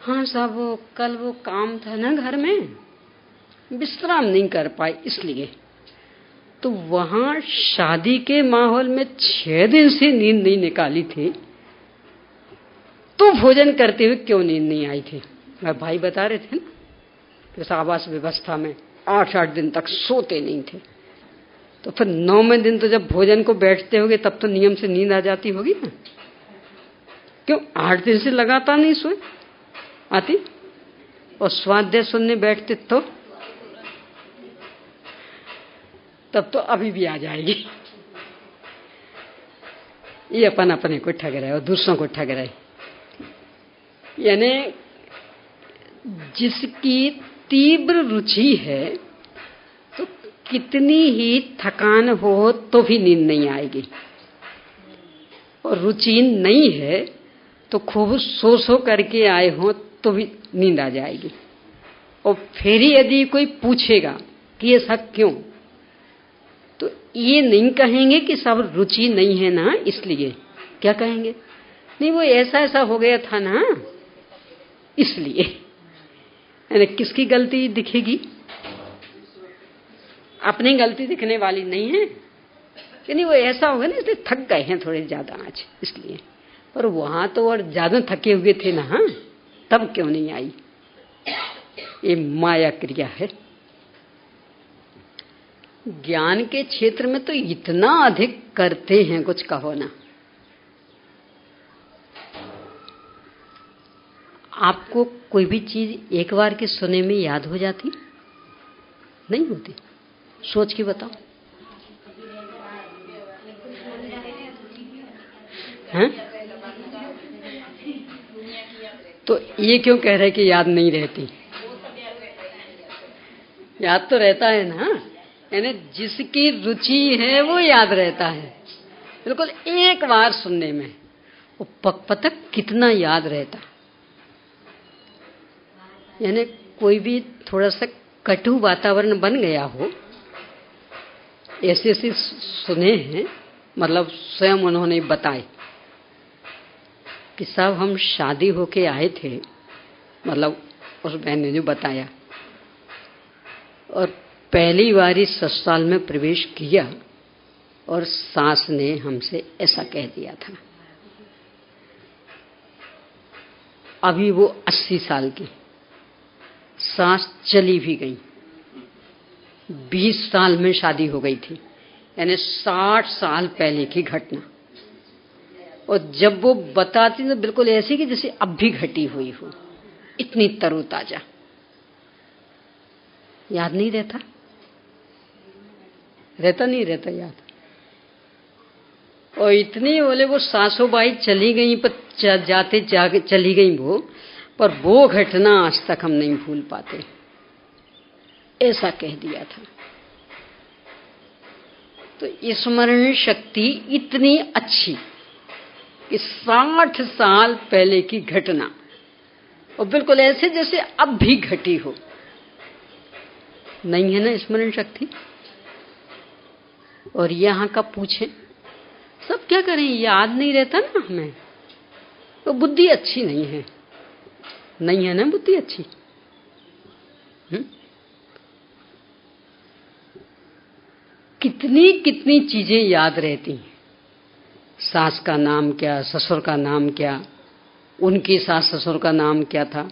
हाँ साहब, वो कल वो काम था ना घर में, विश्राम नहीं कर पाए इसलिए। तो वहां शादी के माहौल में 6 दिन से नींद नहीं निकाली थी, तो भोजन करते हुए क्यों नींद नहीं आई थी? भाई बता रहे थे ना, जैसे आवास व्यवस्था में 8-8 दिन तक सोते नहीं थे, तो फिर 9वें दिन तो जब भोजन को बैठते होगे तब तो नियम से नींद आ जाती होगी ना। क्यों 8 दिन से लगातार नहीं सोए आती? और स्वाध्याय सुनने बैठते तो तब तो अभी भी आ जाएगी। ये अपन अपने को ठग रहे और दूसरों को ठग रहे। यानी जिसकी तीव्र रुचि है तो कितनी ही थकान हो तो भी नींद नहीं आएगी, और रुचि नहीं है तो खूब सो करके आए हो तो भी नींद आ जाएगी। और फिर यदि कोई पूछेगा कि ऐसा क्यों, तो ये नहीं कहेंगे कि सब रुचि नहीं है ना इसलिए। क्या कहेंगे? नहीं, वो ऐसा ऐसा हो गया था ना इसलिए। यानी किसकी गलती दिखेगी? अपनी गलती दिखने वाली नहीं है कि नहीं वो ऐसा हो गया ना इसलिए थक गए हैं थोड़े ज्यादा आज इसलिए। पर वहां तो और ज्यादा थके हुए थे ना, तब क्यों नहीं आई? ये माया क्रिया है। ज्ञान के क्षेत्र में तो इतना अधिक करते हैं, कुछ कहो ना। आपको कोई भी चीज एक बार के सुने में याद हो जाती? नहीं होती। सोच के बताओ। हैं? तो ये क्यों कह रहे कि याद नहीं रहती? याद तो रहता है ना। यानी जिसकी रुचि है वो याद रहता है, बिल्कुल एक बार सुनने में। वो पता कितना याद रहता। यानी कोई भी थोड़ा सा कटु वातावरण बन गया हो, ऐसे ऐसे सुने हैं, मतलब स्वयं उन्होंने बताए कि साहब हम शादी होके आए थे, मतलब उस बहन ने जो बताया, और पहली बार ससुराल में प्रवेश किया और सास ने हमसे ऐसा कह दिया था। अभी वो 80 साल की सास चली भी गई, 20 साल में शादी हो गई थी, यानी 60 साल पहले की घटना। और जब वो बताती तो बिल्कुल ऐसी कि जैसे अब भी घटी हुई हो, इतनी तरोताजा। याद नहीं रहता? रहता नहीं रहता याद। और इतनी बोले वो सासू बाई चली गई, पर जाते जाके चली गई वो, पर वो घटना आज तक हम नहीं भूल पाते, ऐसा कह दिया था। तो स्मरण शक्ति इतनी अच्छी कि 60 साल पहले की घटना और बिल्कुल ऐसे जैसे अब भी घटी हो। नहीं है ना स्मरण शक्ति? और यहां का पूछे सब क्या करें, याद नहीं रहता ना हमें, तो बुद्धि अच्छी नहीं है। नहीं है ना बुद्धि अच्छी। कितनी कितनी चीजें याद रहती हैं। सास का नाम क्या, ससुर का नाम क्या, उनकी सास ससुर का नाम क्या था।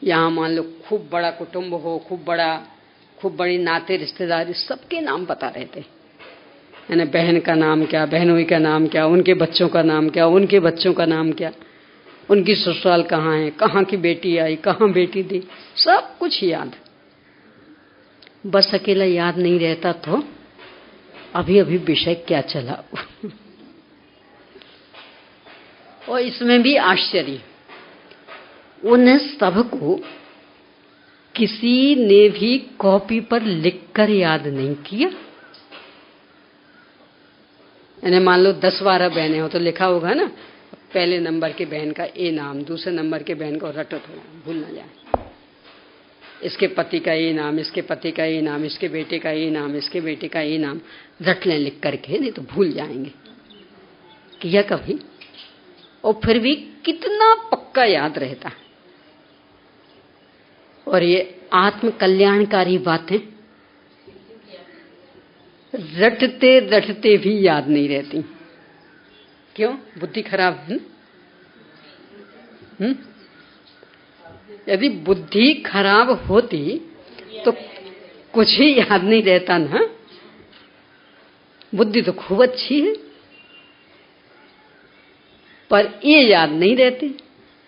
यहाँ मान लो खूब बड़ा कुटुंब हो, खूब बड़ी नाते रिश्तेदारी, सबके नाम पता रहते। यानी बहन का नाम क्या, बहनोई का नाम क्या, उनके बच्चों का नाम क्या, उनके बच्चों का नाम क्या, उनकी ससुराल कहाँ है, कहाँ की बेटी आई, कहाँ बेटी दी, सब कुछ याद। बस अकेला याद नहीं रहता तो अभी अभी विषय क्या चला। और इसमें भी आश्चर्य, उन सबको किसी ने भी कॉपी पर लिखकर याद नहीं किया। यानी मान लो 10-12 बहनें हो तो लिखा होगा ना, पहले नंबर के बहन का ए नाम, दूसरे नंबर के बहन का रटो थोड़ा, भूल ना जाए। इसके पति का ये नाम, इसके पति का ये नाम, इसके बेटे का ये नाम, इसके बेटे का ये नाम, रट लें लिख करके, नहीं तो भूल जाएंगे। किया कभी? और फिर भी कितना पक्का याद रहता। और ये आत्म कल्याणकारी बातें रटते रटते भी याद नहीं रहती। क्यों? बुद्धि खराब है। यदि बुद्धि खराब होती तो कुछ ही याद नहीं रहता ना। बुद्धि तो खूब अच्छी है, पर ये याद नहीं रहते।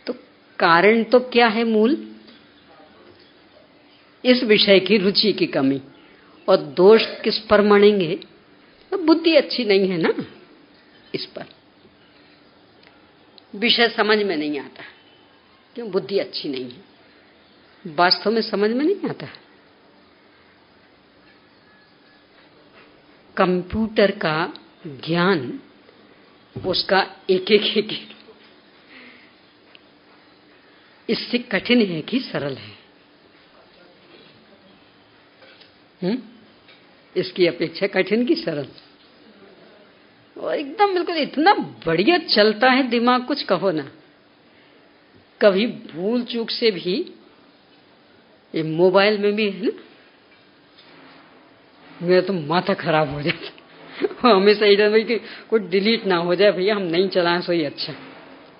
तो कारण तो क्या है? मूल इस विषय की रुचि की कमी। और दोष किस पर मणेंगे? तो बुद्धि अच्छी नहीं है ना, इस पर विषय समझ में नहीं आता। क्यों? बुद्धि अच्छी नहीं है, वास्तव में समझ में नहीं आता। कंप्यूटर का ज्ञान उसका एक एक इससे कठिन है कि सरल है? इसकी अपेक्षा कठिन की सरल? और एकदम बिल्कुल इतना बढ़िया चलता है दिमाग, कुछ कहो ना। कभी भूल चूक से भी, ये मोबाइल में भी है ना, मेरा तो माथा खराब हो जाता। हमेशा ही भाई कि कोई डिलीट ना हो जाए भैया, हम नहीं चलाएं सो ही अच्छा,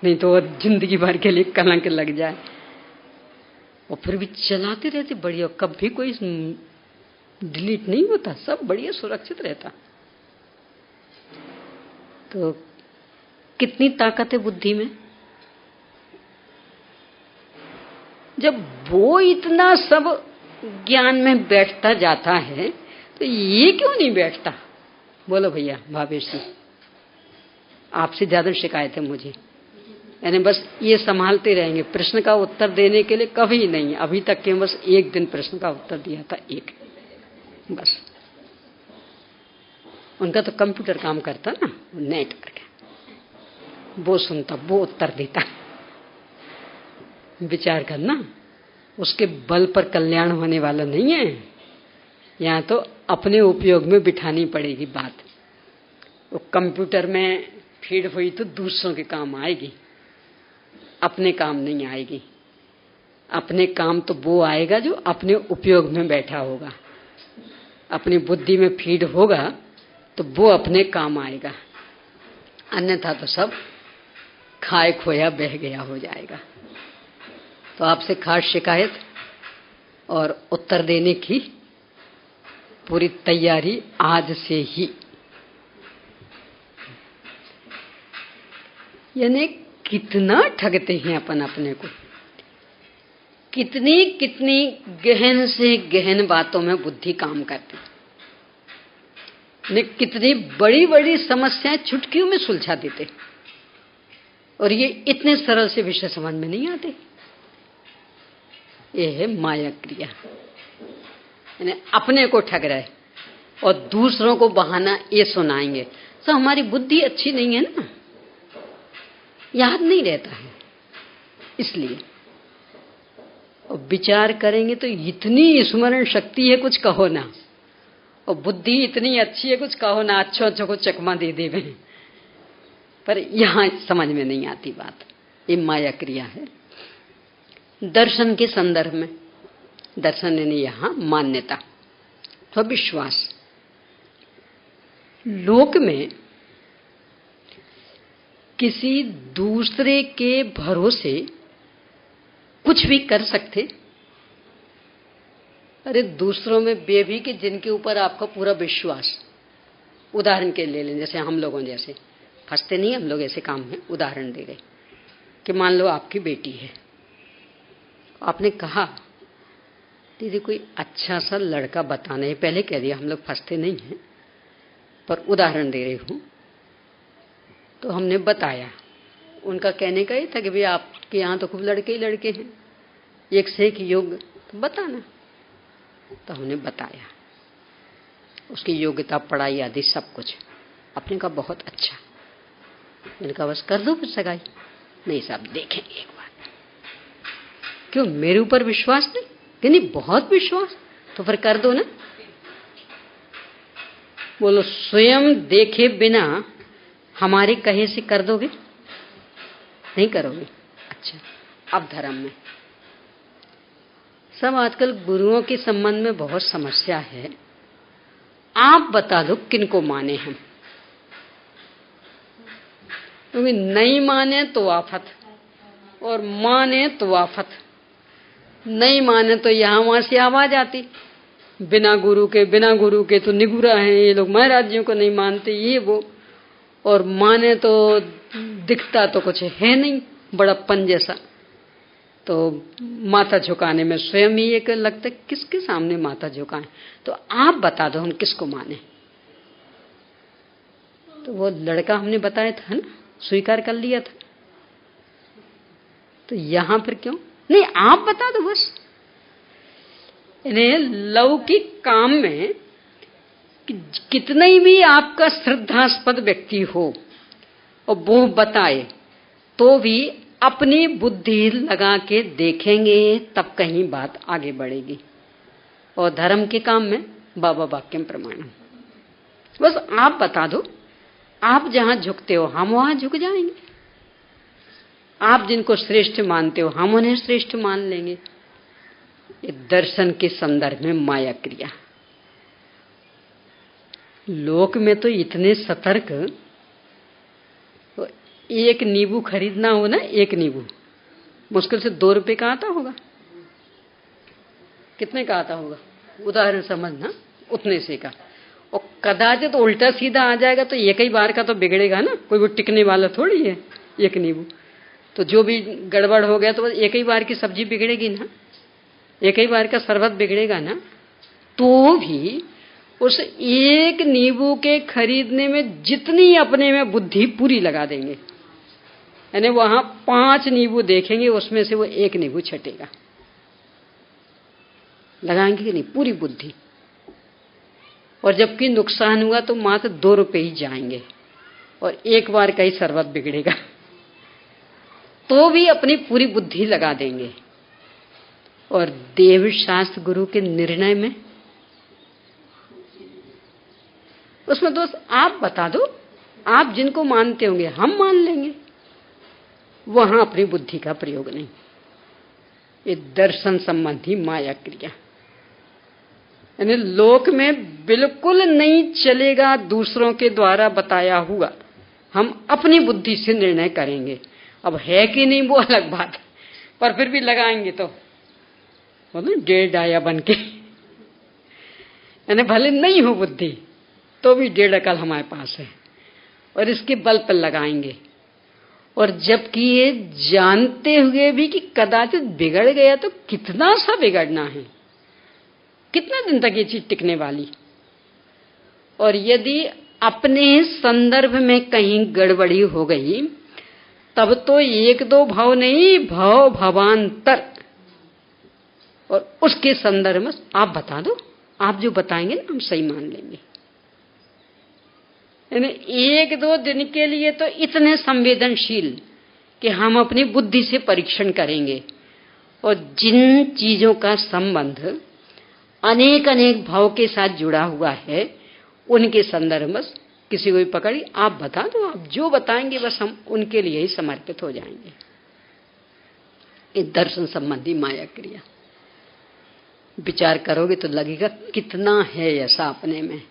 नहीं तो जिंदगी भर के लिए कलंक लग जाए। और फिर भी चलाते रहते बढ़िया, कभी कोई डिलीट नहीं होता, सब बढ़िया सुरक्षित रहता। तो कितनी ताकत है बुद्धि में। जब वो इतना सब ज्ञान में बैठता जाता है तो ये क्यों नहीं बैठता? बोलो भैया भावेश जी, आपसे ज्यादा शिकायत है मुझे। यानी बस ये संभालते रहेंगे, प्रश्न का उत्तर देने के लिए कभी नहीं। अभी तक के बस एक दिन प्रश्न का उत्तर दिया था, एक बस। उनका तो कंप्यूटर काम करता ना, नेट करके वो सुनता, वो उत्तर देता। विचार करना, उसके बल पर कल्याण होने वाला नहीं है। यहाँ तो अपने उपयोग में बिठानी पड़ेगी बात। वो कंप्यूटर में फीड हुई तो दूसरों के काम आएगी, अपने काम नहीं आएगी। अपने काम तो वो आएगा जो अपने उपयोग में बैठा होगा। अपनी बुद्धि में फीड होगा तो वो अपने काम आएगा, अन्यथा तो सब खाए खोया बह गया हो जाएगा। तो आपसे खास शिकायत और उत्तर देने की पूरी तैयारी आज से ही। यानी कितना ठगते हैं अपन अपने को। कितनी कितनी गहन से गहन बातों में बुद्धि काम करती, ने कितनी बड़ी बड़ी समस्याएं चुटकियों में सुलझा देते, और ये इतने सरल से विषय समझ में नहीं आते। ये है माया क्रिया। यानी अपने को ठग रहे और दूसरों को बहाना ये सुनाएंगे। तो हमारी बुद्धि अच्छी नहीं है ना, याद नहीं रहता है इसलिए। और विचार करेंगे तो इतनी स्मरण शक्ति है कुछ कहो ना, और बुद्धि इतनी अच्छी है कुछ कहो ना, अच्छो अच्छो को चकमा दे देवे, पर यहां समझ में नहीं आती बात। ये माया क्रिया है। दर्शन के संदर्भ में, दर्शन यानी यहां मान्यता तो विश्वास। लोक में किसी दूसरे के भरोसे कुछ भी कर सकते। अरे दूसरों में वे भी कि जिनके ऊपर आपका पूरा विश्वास। उदाहरण के ले लें, जैसे हम लोगों जैसे फंसते नहीं हम लोग ऐसे काम में। उदाहरण दे रहे कि मान लो आपकी बेटी है, आपने कहा दीदी कोई अच्छा सा लड़का बताना है। पहले कह दिया हम लोग फंसते नहीं हैं, पर उदाहरण दे रही हूं। तो हमने बताया, उनका कहने का ही था कि भाई आपके यहाँ तो खूब लड़के ही लड़के हैं, एक से एक योग्य, तो बताना। तो हमने बताया उसकी योग्यता, पढ़ाई आदि सब कुछ। अपने का बहुत अच्छा। मैंने कहा बस कर दो फिर सगाई। नहीं साहब देखेंगे एक बार। क्यों? मेरे ऊपर विश्वास नहीं? कि नहीं, बहुत विश्वास। तो फिर कर दो ना। बोलो स्वयं देखे बिना हमारे कहे से कर दोगे? नहीं करोगे। अच्छा, अब धर्म में सब आजकल गुरुओं के संबंध में बहुत समस्या है। आप बता दो किनको माने हम, क्योंकि नहीं माने तो आफत और माने तो आफत। नहीं माने तो यहां वहां से आवाज आती, बिना गुरु के तो निगुरा है ये लोग, महाराजियों को नहीं मानते ये वो, और माने तो दिखता तो कुछ है नहीं, बड़प्पन जैसा। तो माथा झुकाने में स्वयं ही एक लगता है किसके सामने माथा झुकाएं। तो आप बता दो हम किसको माने। तो वो लड़का हमने बताया था ना, स्वीकार कर लिया था। तो यहां फिर क्यों नहीं, आप बता दो बस। इन्हें लौकिक काम में कितना ही भी आपका श्रद्धास्पद व्यक्ति हो और वो बताए तो भी अपनी बुद्धि लगा के देखेंगे, तब कहीं बात आगे बढ़ेगी। और धर्म के काम में बाबा वाक्यम प्रमाणम। बस आप बता दो, आप जहां झुकते हो हम वहां झुक जाएंगे। आप जिनको श्रेष्ठ मानते हो हम उन्हें श्रेष्ठ मान लेंगे। ये दर्शन के संदर्भ में माया क्रिया। लोक में तो इतने सतर्क, तो एक नींबू खरीदना हो ना, एक नींबू मुश्किल से 2 रुपए का आता होगा। कितने का आता होगा उदाहरण समझना, उतने से का। और कदाचित उल्टा सीधा आ जाएगा तो एक ही बार का तो बिगड़ेगा ना, कोई वो टिकने वाला थोड़ी है एक नींबू। तो जो भी गड़बड़ हो गया तो एक ही बार की सब्जी बिगड़ेगी ना, एक ही बार का शरबत बिगड़ेगा ना। तो भी उस एक नींबू के खरीदने में जितनी अपने में बुद्धि पूरी लगा देंगे, यानी वहां 5 नींबू देखेंगे उसमें से वो एक नींबू छटेगा, लगाएंगे कि नहीं पूरी बुद्धि। और जबकि नुकसान हुआ तो मात्र 2 रुपए ही जाएंगे और एक बार का ही शरबत बिगड़ेगा, तो भी अपनी पूरी बुद्धि लगा देंगे। और देव शास्त्र गुरु के निर्णय में उसमें दोस्त आप बता दो, आप जिनको मानते होंगे हम मान लेंगे, वहां अपनी बुद्धि का प्रयोग नहीं। ये दर्शन संबंधी माया क्रिया, यानी लोक में बिल्कुल नहीं चलेगा दूसरों के द्वारा बताया हुआ, हम अपनी बुद्धि से निर्णय करेंगे। अब है कि नहीं वो अलग बात है, पर फिर भी लगाएंगे तो बोलो 1.5 आया बन के, यानी भले नहीं हो बुद्धि तो भी 1.5 अकल हमारे पास है और इसके बल पर लगाएंगे। और जबकि ये जानते हुए भी कि कदाचित बिगड़ गया तो कितना सा बिगड़ना है, कितना दिन तक ये चीज टिकने वाली। और यदि अपने संदर्भ में कहीं गड़बड़ी हो गई तब तो 1-2 भाव नहीं, भाव भवांतर। और उसके संदर्भ में आप बता दो, आप जो बताएंगे ना हम सही मान लेंगे। यानी 1-2 दिन के लिए तो इतने संवेदनशील कि हम अपनी बुद्धि से परीक्षण करेंगे। और जिन चीजों का संबंध अनेक अनेक भाव के साथ जुड़ा हुआ है उनके संदर्भ में किसी को भी पकड़ी आप बता दो, आप जो बताएंगे बस हम उनके लिए ही समर्पित हो जाएंगे। ये दर्शन संबंधी माया क्रिया विचार करोगे तो लगेगा कितना है ऐसा अपने में।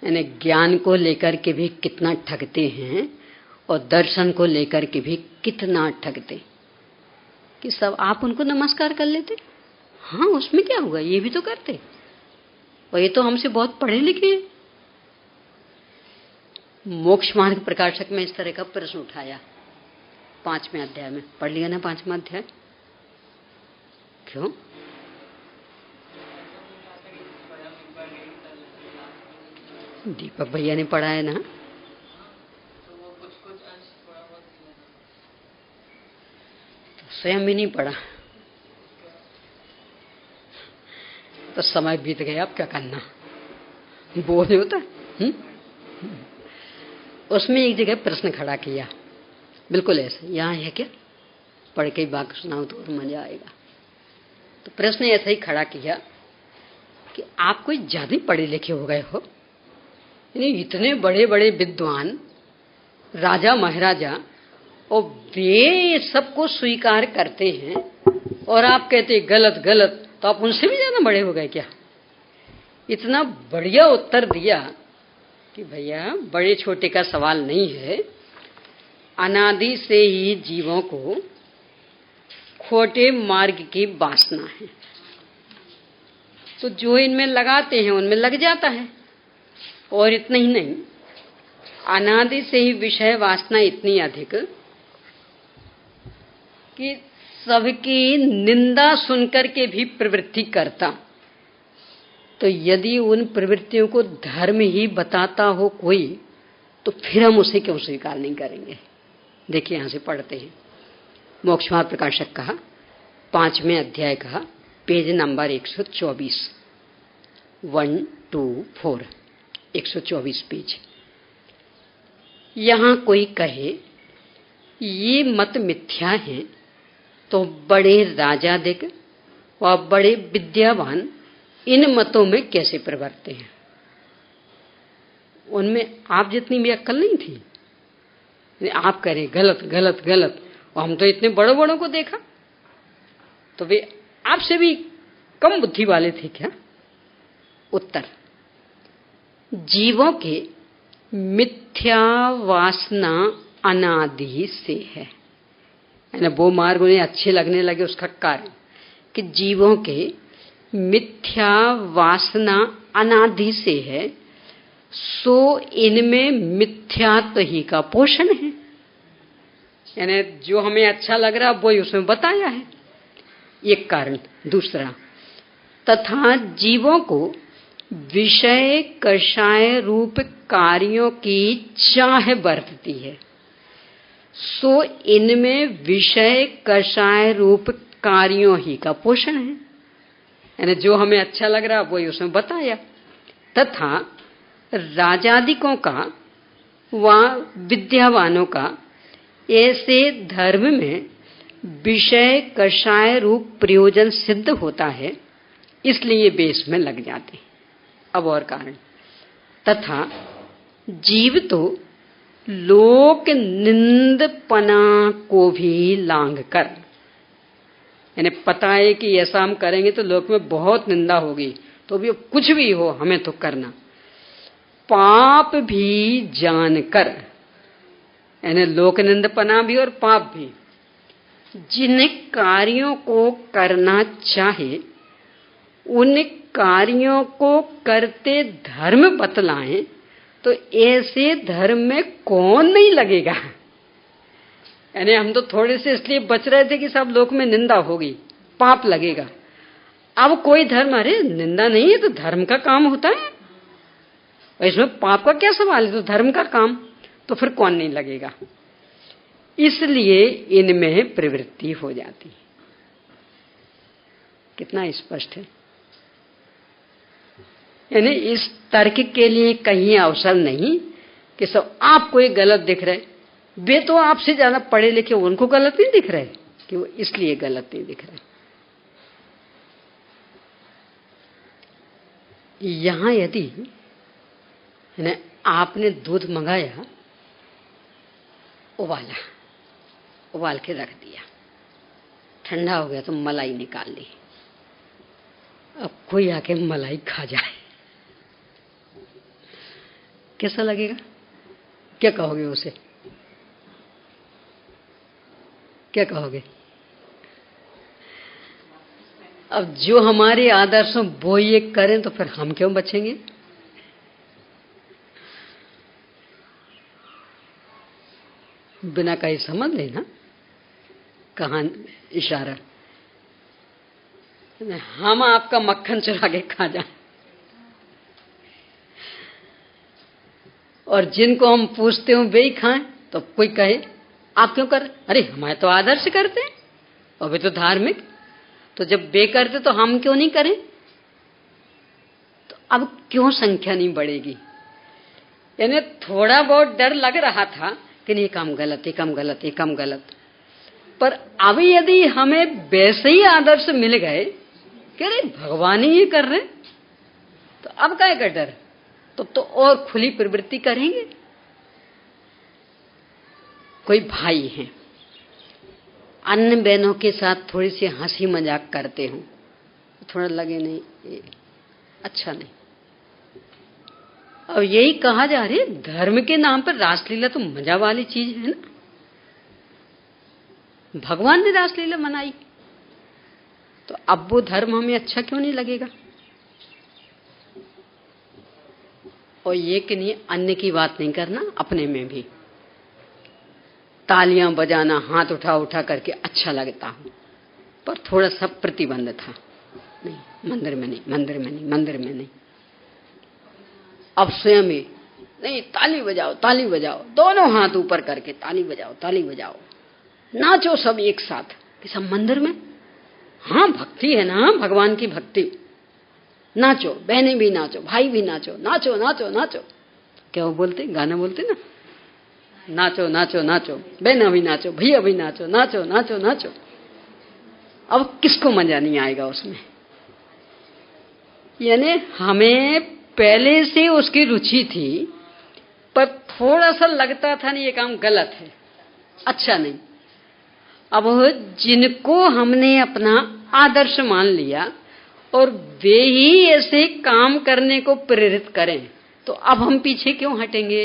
यानी ज्ञान को लेकर के भी कितना ठगते हैं और दर्शन को लेकर के भी कितना ठगते कि सब आप उनको नमस्कार कर लेते, हाँ उसमें क्या होगा, ये भी तो करते, और ये तो हमसे बहुत पढ़े लिखे हैं। मोक्ष मार्ग प्रकाशक में इस तरह का प्रश्न उठाया 5वें अध्याय में, पढ़ लिया ना 5वां अध्याय। क्यों दीपक भैया ने पढ़ा है ना, स्वयं भी नहीं पढ़ा तो समय बीत गया, अब क्या करना, बोझ होता। उसमें एक जगह प्रश्न खड़ा किया बिल्कुल ऐसे, यहाँ है क्या, पढ़ के बात सुनाओ तो और मजा आएगा। तो प्रश्न ऐसा ही खड़ा किया कि आप कोई ज्यादा पढ़े लिखे हो गए हो, यानी इतने बड़े बड़े विद्वान राजा महाराजा और वे सबको स्वीकार करते हैं और आप कहते गलत गलत, तो आप उनसे भी ज्यादा बड़े हो गए क्या। इतना बढ़िया उत्तर दिया कि भैया बड़े छोटे का सवाल नहीं है, अनादि से ही जीवों को खोटे मार्ग की वासना है, तो जो इनमें लगाते हैं उनमें लग जाता है। और इतना ही नहीं, अनादि से ही विषय वासना इतनी अधिक कि सबकी निंदा सुनकर के भी प्रवृत्ति करता। तो यदि उन प्रवृत्तियों को धर्म ही बताता हो कोई, तो फिर हम उसे क्यों स्वीकार नहीं करेंगे। देखिए यहां से पढ़ते हैं, मोक्षमार्ग प्रकाशक का 5वें अध्याय का पेज नंबर 124, 124, 124 पेज। यहां कोई कहे ये मत मिथ्या है, तो बड़े राजादिक व बड़े विद्यावान इन मतों में कैसे प्रवर्ते हैं। उनमें आप जितनी भी अक्ल नहीं थी। आप करें गलत गलत गलत, और हम तो इतने बड़ों बड़ों को देखा, तो वे आपसे भी कम बुद्धि वाले थे क्या। उत्तर, जीवों के मिथ्या वासना अनादि से है। वो मार्ग उन्हें अच्छे लगने लगे, उसका कारण कि जीवों के मिथ्या वासना अनादि से है, सो इनमें मिथ्यात्व ही का पोषण है। यानी जो हमें अच्छा लग रहा वही उसमें बताया है, एक कारण। दूसरा, तथा जीवों को विषय कषाय रूप कार्यों की चाह बरतती है, सो इनमें विषय कषाय रूप कार्यों ही का पोषण है। यानी जो हमें अच्छा लग रहा वही उसमें बताया। तथा राजादिकों का व विद्यावानों का ऐसे धर्म में विषय कषाय रूप प्रयोजन सिद्ध होता है, इसलिए वे इसमें लग जाते हैं। अब और कारण, तथा जीव तो लोक निंदपना को भी लांघ कर, यानी पता है कि ऐसा हम करेंगे तो लोक में बहुत निंदा होगी, तो भी कुछ भी हो हमें तो करना, पाप भी जानकर, यानी लोक निंदपना भी और पाप भी, जिन कार्यों को करना चाहे उन कार्यों को करते धर्म बतलाएं, तो ऐसे धर्म में कौन नहीं लगेगा। यानी हम तो थोड़े से इसलिए बच रहे थे कि सब लोक में निंदा होगी, पाप लगेगा। अब कोई धर्म, अरे निंदा नहीं है तो धर्म का काम होता है, इसमें पाप का क्या सवाल है, तो धर्म का काम, तो फिर कौन नहीं लगेगा। इसलिए इनमें प्रवृत्ति हो जाती है। कितना स्पष्ट है। यानी इस तर्क के लिए कहीं अवसर नहीं कि सब आपको एक गलत दिख रहे, वे तो आपसे ज्यादा पढ़े लिखे, उनको गलत नहीं दिख रहे कि वो इसलिए गलत नहीं दिख रहे। यहां यदि आपने दूध मंगाया, उबाल के रख दिया, ठंडा हो गया तो मलाई निकाल ली, अब कोई आके मलाई खा जाए, कैसा लगेगा? क्या कहोगे उसे? क्या कहोगे? अब जो हमारे आदर्शों वो ये करें तो फिर हम क्यों बचेंगे? बिना कहीं समझ लेना कहां इशारा, हम आपका मक्खन चुरा के खा जाए, और जिनको हम पूछते हो वे ही खाएं, तो कोई कहे आप क्यों कर, अरे हमारे तो आदर्श करते हैं और वे तो धार्मिक, तो जब वे करते तो हम क्यों नहीं करें? तो अब क्यों संख्या नहीं बढ़ेगी? यानी थोड़ा बहुत डर लग रहा था कि नहीं, काम गलत, ये काम गलत, ये काम गलत, पर अब यदि हमें वैसे ही आदर्श मिल गए कि अरे भगवान ही ये कर रहे, तो अब क्या का डर? तो और खुली प्रवृत्ति करेंगे। कोई भाई हैं, अन्य बहनों के साथ थोड़ी सी हंसी मजाक करते हो, थोड़ा लगे नहीं ये अच्छा नहीं, और यही कहा जा रहा है, धर्म के नाम पर रासलीला तो मजा वाली चीज है ना। भगवान ने रासलीला मनाई, तो अब वो धर्म हमें अच्छा क्यों नहीं लगेगा? और ये कि नहीं, अन्य की बात नहीं करना, अपने में भी तालियां बजाना, हाथ उठा उठा करके अच्छा लगता हूं, पर थोड़ा सा प्रतिबंध था। नहीं, मंदिर में नहीं, मंदिर में नहीं, मंदिर में नहीं। अब स्वयं ही नहीं, ताली बजाओ, ताली बजाओ, दोनों हाथ ऊपर करके ताली बजाओ, ताली बजाओ, नाचो सब एक साथ। कि सब मंदिर में? हाँ, भक्ति है ना, भगवान की भक्ति। नाचो, बहनें भी नाचो, भाई भी नाचो, नाचो नाचो नाचो। क्या वो बोलते, गाना बोलते ना, नाचो नाचो नाचो, बहना भी नाचो, भैया भी नाचो, नाचो नाचो नाचो। अब किसको मजा नहीं आएगा उसमें? यानी हमें पहले से उसकी रुचि थी, पर थोड़ा सा लगता था नहीं, ये काम गलत है, अच्छा नहीं। अब जिनको हमने अपना आदर्श मान लिया और वे ही ऐसे काम करने को प्रेरित करें, तो अब हम पीछे क्यों हटेंगे?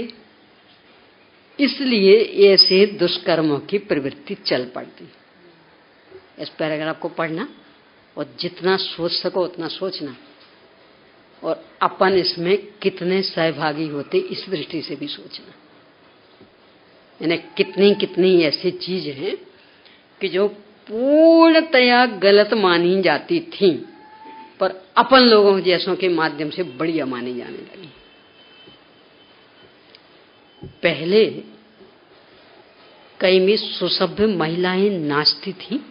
इसलिए ऐसे दुष्कर्मों की प्रवृत्ति चल पड़ती। इस पैराग्राफ को पढ़ना और जितना सोच सको उतना सोचना, और अपन इसमें कितने सहभागी होते इस दृष्टि से भी सोचना। यानी कितनी कितनी ऐसी चीज हैं कि जो पूर्णतया गलत मानी जाती थी, पर अपन लोगों जैसों के माध्यम से बढ़िया मानी जाने लगी। पहले कई में सुसभ्य महिलाएं नाचती थी,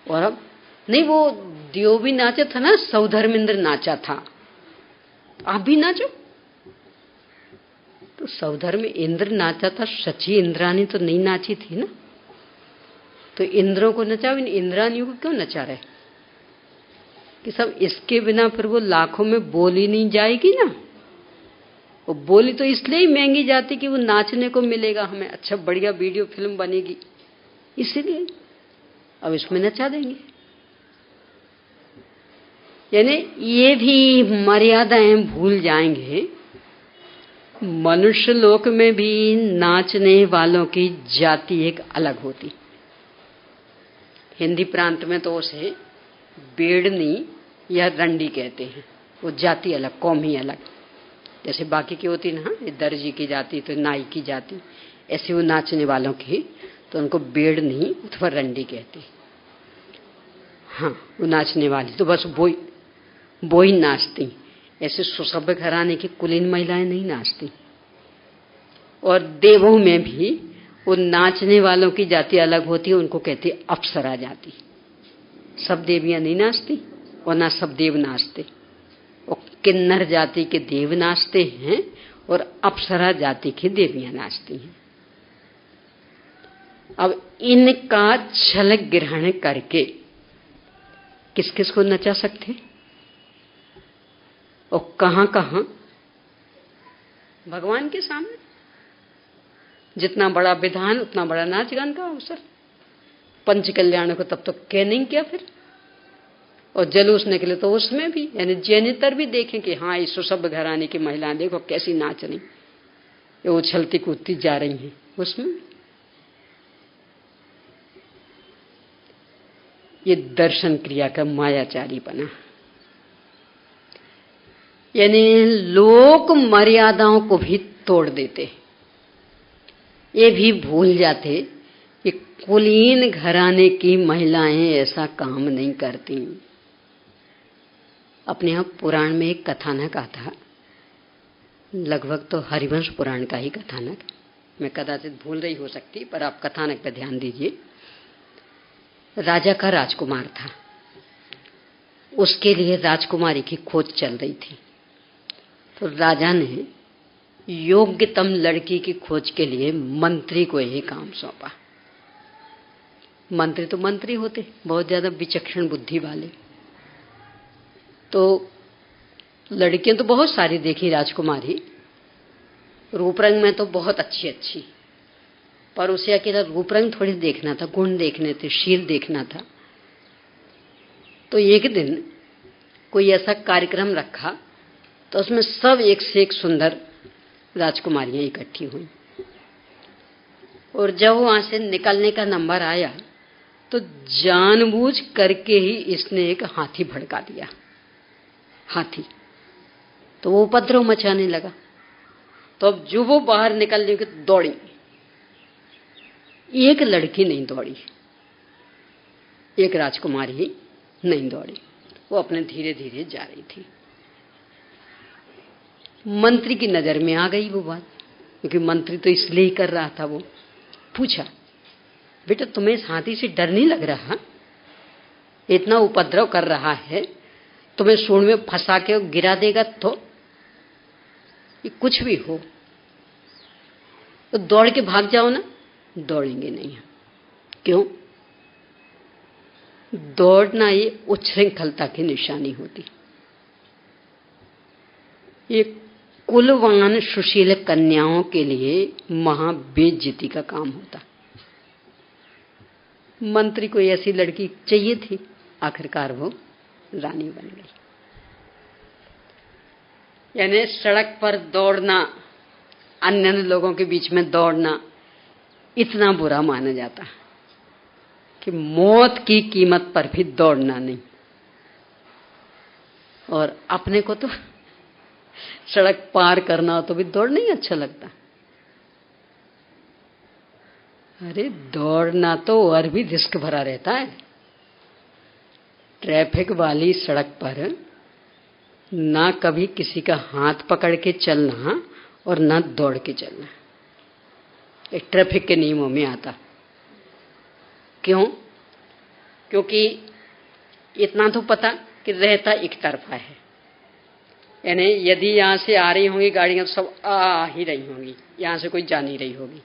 और अब नहीं, वो देव भी नाचा था ना, सौधर्मेंद्र नाचा था। आप भी नाचो। तो सौधर्म इंद्र नाचा था, सची इंद्रानी तो नहीं नाची थी ना। तो इंद्रों को नचाओ, इन इंद्रानियों को क्यों नचा रहे? कि सब इसके बिना फिर वो लाखों में बोली नहीं जाएगी ना। वो बोली तो इसलिए ही महंगी जाती कि वो नाचने को मिलेगा हमें, अच्छा बढ़िया वीडियो फिल्म बनेगी, इसीलिए अब इसमें नचा देंगे। यानी ये भी मर्यादाएं भूल जाएंगे। मनुष्य लोक में भी नाचने वालों की जाति एक अलग होती। हिंदी प्रांत में तो उसे बेड़नी या रंडी कहते हैं, वो जाति अलग, कौम ही अलग। जैसे बाकी की होती ना, दर्जी की जाति तो नाई की जाति, ऐसे वो नाचने वालों की तो उनको बेड़नी अथवा रंडी कहते। हाँ, वो नाचने वाली तो बस वो ही नाचती। ऐसे सुसभ्य घराने की कुलीन महिलाएं नहीं नाचती। और देवों में भी वो नाचने वालों की जाति अलग होती है, उनको कहते अप्सरा जाति। सब देवियां नहीं नाचती और ना सब देव नाचते। और किन्नर जाति के देव नाचते हैं और अप्सरा जाति की देवियां नाचती हैं। अब इनका झलक ग्रहण करके किस किस को नचा सकते और कहां कहां? भगवान के सामने जितना बड़ा विधान उतना बड़ा नाच गान का अवसर। पंच कल्याण को तब तो कह नहीं किया फिर, और जलूस निकले तो उसमें भी, यानी जैनेतर भी देखें कि हाँ, इस सब घराने की महिलाएं देखो कैसी नाच रही, ये उछलती कूदती जा रही हैं उसमें। ये दर्शन क्रिया का मायाचारी बना। यानी लोक मर्यादाओं को भी तोड़ देते, ये भी भूल जाते कि कुलीन घराने की महिलाएं ऐसा काम नहीं करती। अपने यहाँ पुराण में एक कथानक आता, लगभग तो हरिवंश पुराण का ही कथानक, मैं कदाचित भूल रही हो सकती, पर आप कथानक पर ध्यान दीजिए। राजा का राजकुमार था, उसके लिए राजकुमारी की खोज चल रही थी। तो राजा ने योग्यतम लड़की की खोज के लिए मंत्री को यही काम सौंपा। मंत्री तो मंत्री होते, बहुत ज्यादा विचक्षण बुद्धि वाले। तो लड़कियां तो बहुत सारी देखी राजकुमारी, रूप रंग में तो बहुत अच्छी अच्छी, पर उसे अकेला रूप रंग थोड़ी देखना था, गुण देखने थे, शील देखना था। तो एक दिन कोई ऐसा कार्यक्रम रखा तो उसमें सब एक से एक सुंदर राजकुमारियां इकट्ठी हुई। और जब वहां से निकलने का नंबर आया तो जानबूझ करके ही इसने एक हाथी भड़का दिया। हाथी तो वो उपद्रव मचाने लगा। तो अब जो वो बाहर निकलने की दौड़ी, एक लड़की नहीं दौड़ी, एक राजकुमारी ही नहीं दौड़ी, वो अपने धीरे धीरे जा रही थी। मंत्री की नजर में आ गई वो बात, क्योंकि मंत्री तो इसलिए ही कर रहा था। वो पूछा, बेटा तुम्हें इस हाथी से डर नहीं लग रहा? इतना उपद्रव कर रहा है, तुम्हें सूंड में फंसा के गिरा देगा तो ये कुछ भी हो तो दौड़ के भाग जाओ ना। दौड़ेंगे नहीं। क्यों? दौड़ना ये उच्छृंखलता की निशानी होती। ये कुलवान सुशील कन्याओं के लिए महाबेइज्जती का काम होता। मंत्री को ऐसी लड़की चाहिए थी, आखिरकार वो रानी बन गई। यानी सड़क पर दौड़ना, अन्य लोगों के बीच में दौड़ना इतना बुरा माना जाता कि मौत की कीमत पर भी दौड़ना नहीं। और अपने को तो सड़क पार करना हो तो भी दौड़ नहीं अच्छा लगता। अरे दौड़ना तो और भी रिस्क भरा रहता है। ट्रैफिक वाली सड़क पर ना कभी किसी का हाथ पकड़ के चलना और ना दौड़ के चलना, एक ट्रैफिक के नियमों में आता। क्यों? क्योंकि इतना तो पता कि रहता एक तरफा है। यानी यदि यहां से आ रही होंगी गाड़ियां तो सब आ ही रही होंगी, यहां से कोई जा नहीं रही होगी,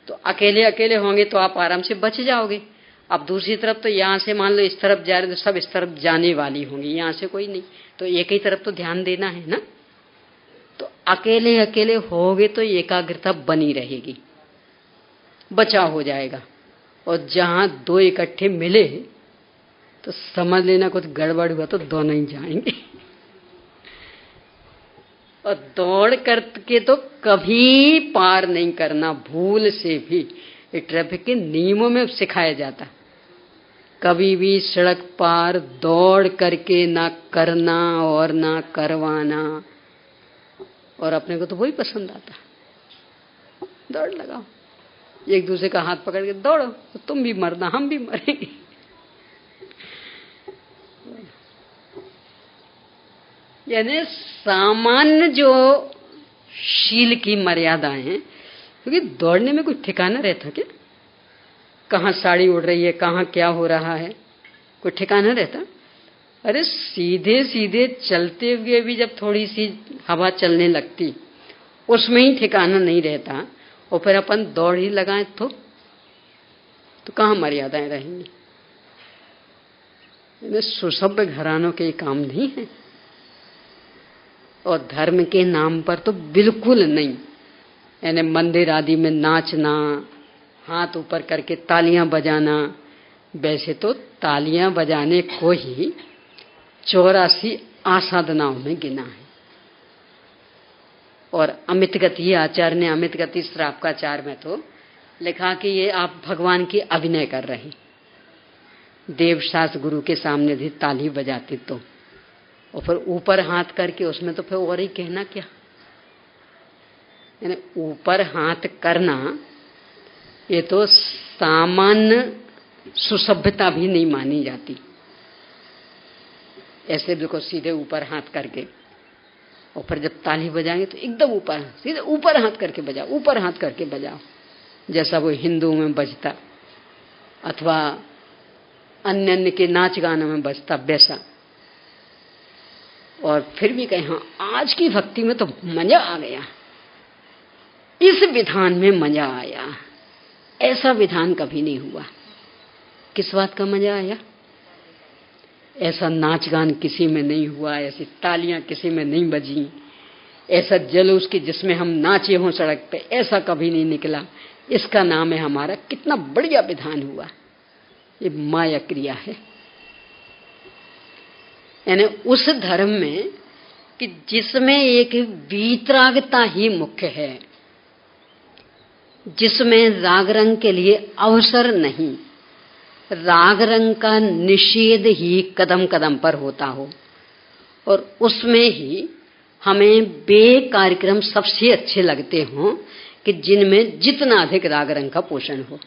तो अकेले अकेले होंगे तो आप आराम से बच जाओगे। अब दूसरी तरफ तो यहां से मान लो इस तरफ जा रहे तो सब इस तरफ जाने वाली होंगी, यहां से कोई नहीं, तो एक ही तरफ तो ध्यान देना है ना। तो अकेले अकेले होगे तो एकाग्रता बनी रहेगी, बचाव हो जाएगा। और जहां दो इकट्ठे मिले तो समझ लेना कुछ गड़बड़ हुआ तो दोनों ही जाएंगे। और दौड़ करके तो कभी पार नहीं करना, भूल से भी। ट्रैफिक के नियमों में सिखाया जाता, कभी भी सड़क पार दौड़ करके ना करना और ना करवाना। और अपने को तो वही पसंद आता, दौड़ लगाओ, एक दूसरे का हाथ पकड़ के दौड़ो, तो तुम भी मरना हम भी मरेंगे। यानी सामान्य जो शील की मर्यादाएं हैं, क्योंकि दौड़ने में कोई ठिकाना रहता क्या? कहाँ साड़ी उड़ रही है, कहाँ क्या हो रहा है, कोई ठिकाना रहता? अरे सीधे सीधे चलते हुए भी जब थोड़ी सी हवा चलने लगती, उसमें ही ठिकाना नहीं रहता, और फिर अपन दौड़ ही लगाएं तो कहाँ मर्यादाएं रहेंगी? सुसभ्य घरानों के काम नहीं है। और धर्म के नाम पर तो बिल्कुल नहीं। यानी मंदिर आदि में नाचना, हाथ ऊपर करके तालियां बजाना, वैसे तो तालियां बजाने को ही 84 आसाधनाओं में गिना है। और अमित गति आचार्य ने अमित गति श्रावकाचार में तो लिखा कि ये आप भगवान की अभिनय कर रहे। देवशास गुरु के सामने भी ताली बजाते तो, और फिर ऊपर हाथ करके उसमें तो फिर और ही कहना क्या। यानी ऊपर हाथ करना ये तो सामान्य सुसभ्यता भी नहीं मानी जाती। ऐसे बिल्कुल सीधे ऊपर हाथ करके, और फिर जब ताली बजाएंगे तो एकदम ऊपर, सीधे ऊपर हाथ करके बजाओ, ऊपर हाथ करके बजाओ, जैसा वो हिंदुओं में बजता अथवा अन्य अन्य के नाच गानों में बजता वैसा। और फिर भी कहें हाँ आज की भक्ति में तो मजा आ गया, इस विधान में मजा आया, ऐसा विधान कभी नहीं हुआ। किस बात का मजा आया? ऐसा नाच गान किसी में नहीं हुआ, ऐसी तालियां किसी में नहीं बजी, ऐसा जुलूस कि जिसमें हम नाचे हों सड़क पे, ऐसा कभी नहीं निकला। इसका नाम है हमारा कितना बढ़िया विधान हुआ। ये माया क्रिया है। यानी उस धर्म में कि जिसमें एक वीतरागता ही मुख्य है, जिसमें राग रंग के लिए अवसर नहीं, राग रंग का निषेध ही कदम कदम पर होता हो, और उसमें ही हमें वे कार्यक्रम सबसे अच्छे लगते हों कि जिनमें जितना अधिक राग रंग का पोषण हो।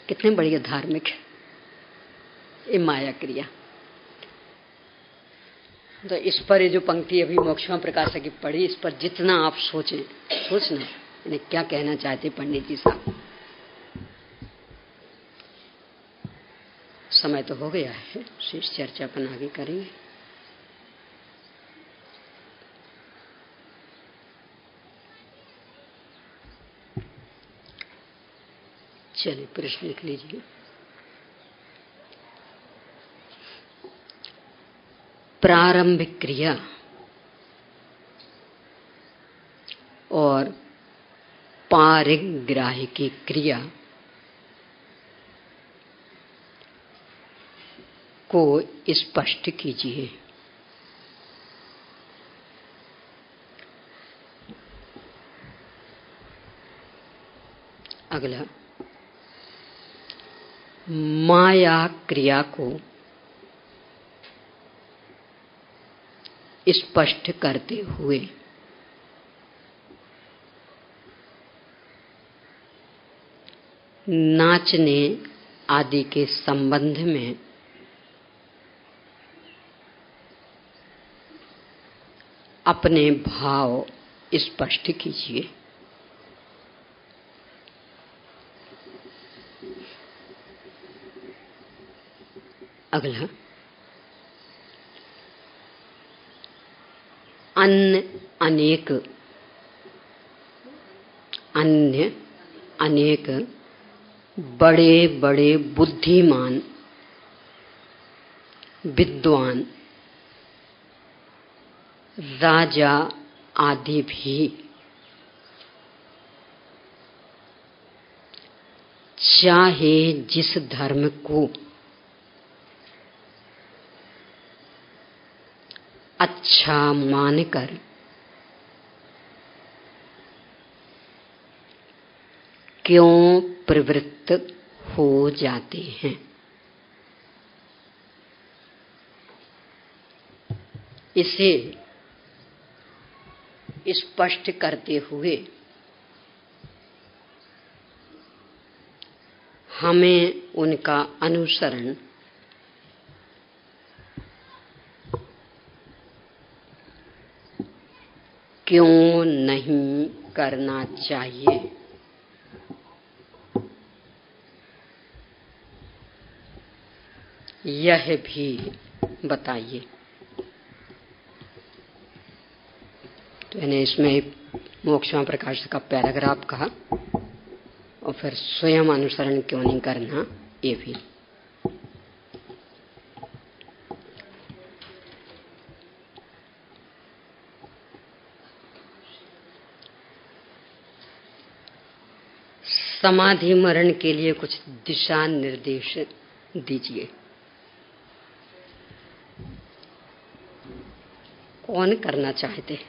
कितने बढ़िया धार्मिक है ये माया क्रिया। तो इस पर ये जो पंक्ति अभी मोक्षमा प्रकाशक की पढ़ी, इस पर जितना आप सोचें, सोचना इन्हें क्या कहना चाहते पंडित जी साहब। समय तो हो गया है, शेष चर्चा अपन आगे करेंगे। चलिए प्रश्न लिख लीजिए। प्रारंभिक क्रिया और पारिग्राहिकी क्रिया को स्पष्ट कीजिए। अगला, माया क्रिया को स्पष्ट करते हुए नाचने आदि के संबंध में अपने भाव स्पष्ट कीजिए। अगला, अन्य अनेक बड़े बड़े बुद्धिमान विद्वान राजा आदि भी चाहे जिस धर्म को अच्छा मानकर क्यों प्रवृत्त हो जाते हैं, इसे स्पष्ट करते हुए हमें उनका अनुसरण क्यों नहीं करना चाहिए, यह भी बताइए। तो इन्हें इसमें मोक्षमा प्रकाश का पैराग्राफ कहा और फिर स्वयं अनुसरण क्यों नहीं करना ये भी। समाधि मरण के लिए कुछ दिशा निर्देश दीजिए। कौन करना चाहते?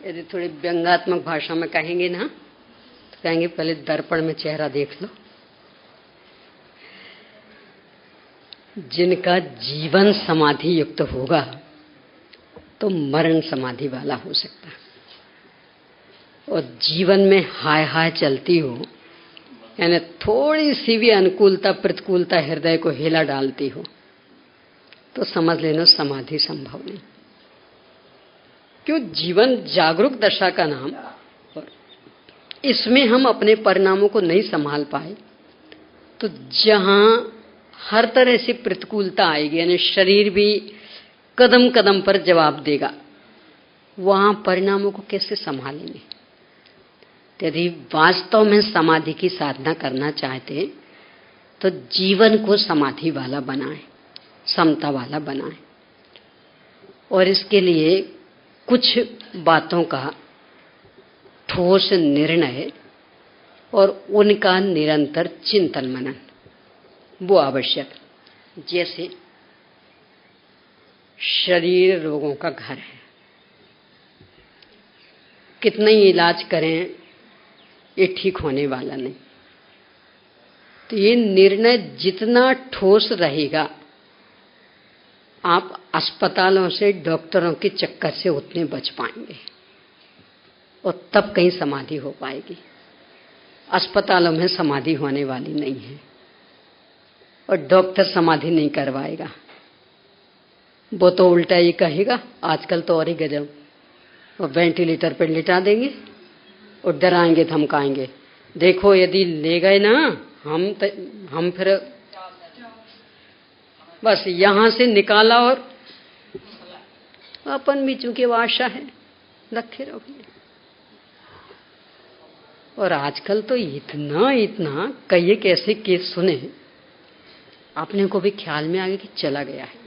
यदि थोड़ी व्यंग्यात्मक भाषा में कहेंगे ना तो कहेंगे पहले दर्पण में चेहरा देख लो। जिनका जीवन समाधि युक्त होगा तो मरण समाधि वाला हो सकता है, और जीवन में हाय हाय चलती हो, यानी थोड़ी सी भी अनुकूलता प्रतिकूलता हृदय को हिला डालती हो, तो समझ लेना समाधि संभव नहीं। क्यों? जीवन जागरूक दशा का नाम, और इसमें हम अपने परिणामों को नहीं संभाल पाए तो जहां हर तरह से प्रतिकूलता आएगी, यानी शरीर भी कदम कदम पर जवाब देगा, वहां परिणामों को कैसे संभालेंगे? यदि वास्तव में समाधि की साधना करना चाहते तो जीवन को समाधि वाला बनाएं, समता वाला बनाएं, और इसके लिए कुछ बातों का ठोस निर्णय और उनका निरंतर चिंतन मनन, वो आवश्यक। जैसे शरीर रोगों का घर है, कितना ही इलाज करें ये ठीक होने वाला नहीं। तो ये निर्णय जितना ठोस रहेगा, आप अस्पतालों से, डॉक्टरों के चक्कर से उतने बच पाएंगे और तब कहीं समाधि हो पाएगी। अस्पतालों में समाधि होने वाली नहीं है और डॉक्टर समाधि नहीं करवाएगा। वो तो उल्टा ही कहेगा, आजकल तो और ही गजब, वो वेंटिलेटर पर लिटा देंगे और डराएंगे धमकाएंगे, देखो यदि ले गए ना हम फिर बस यहां से निकाला और अपन भी चूंकि आशा है रखे रहोगे। और आजकल तो इतना कई कैसे केस सुने, अपने को भी ख्याल में आ गया कि चला गया है,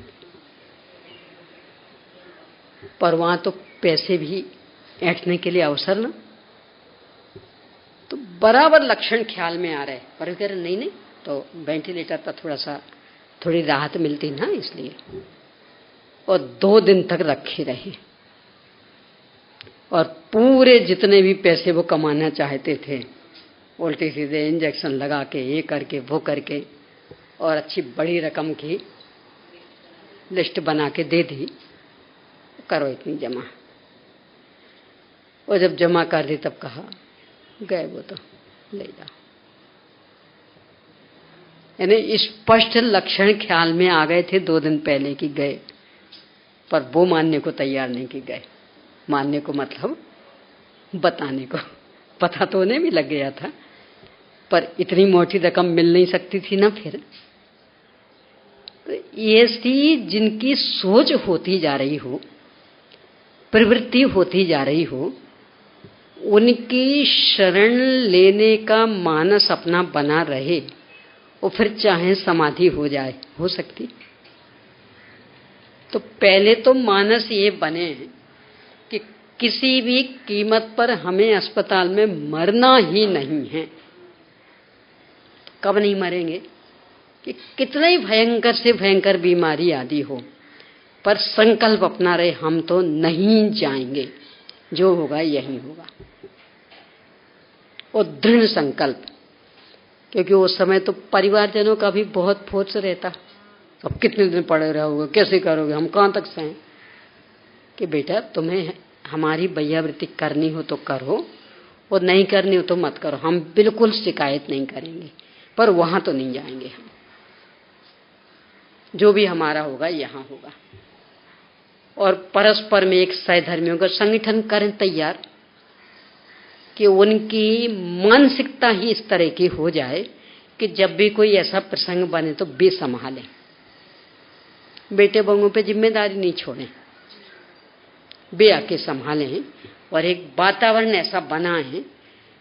पर वहां तो पैसे भी ऐंठने के लिए अवसर ना, तो बराबर लक्षण ख्याल में आ रहे, पर कह रहे नहीं तो वेंटिलेटर पर थोड़ी राहत मिलती ना, इसलिए। और 2 दिन तक रखे रहे और पूरे जितने भी पैसे वो कमाना चाहते थे, उल्टे सीधे इंजेक्शन लगा के, ये करके वो करके, और अच्छी बड़ी रकम की लिस्ट बना के दे दी, करो इतनी जमा। और जब जमा कर दी तब कहा गए वो तो ले जाओ। यानी स्पष्ट लक्षण ख्याल में आ गए थे 2 दिन पहले कि गए, पर वो मानने को तैयार नहीं कि गए। मानने को मतलब बताने को, पता तो उन्हें भी लग गया था, पर इतनी मोटी रकम मिल नहीं सकती थी ना। फिर ऐसी जिनकी सोच होती जा रही हो, प्रवृत्ति होती जा रही हो, उनकी शरण लेने का मानस अपना बना रहे, और फिर चाहे समाधि हो जाए, हो सकती। तो पहले तो मानस ये बने कि किसी भी कीमत पर हमें अस्पताल में मरना ही नहीं है। कब नहीं मरेंगे कि कितना ही भयंकर से भयंकर बीमारी आदि हो, पर संकल्प अपना रहे हम तो नहीं जाएंगे, जो होगा यही होगा। और दृढ़ संकल्प, क्योंकि उस समय तो परिवारजनों का भी बहुत फोर्स रहता, अब कितने दिन पड़े रहोगे, कैसे करोगे, हम कहां तक सहें, कि बेटा तुम्हें हमारी भैयावृत्ति करनी हो तो करो और नहीं करनी हो तो मत करो, हम बिल्कुल शिकायत नहीं करेंगे, पर वहां तो नहीं जाएंगे हम, जो भी हमारा होगा यहां होगा। और परस्पर में एक सहधर्मियों का संगठन करें तैयार, कि उनकी मानसिकता ही इस तरह की हो जाए कि जब भी कोई ऐसा प्रसंग बने तो वे संभालें, बेटे बहूओं पे जिम्मेदारी नहीं छोड़ें, वे आके संभालें। और एक वातावरण ऐसा बना है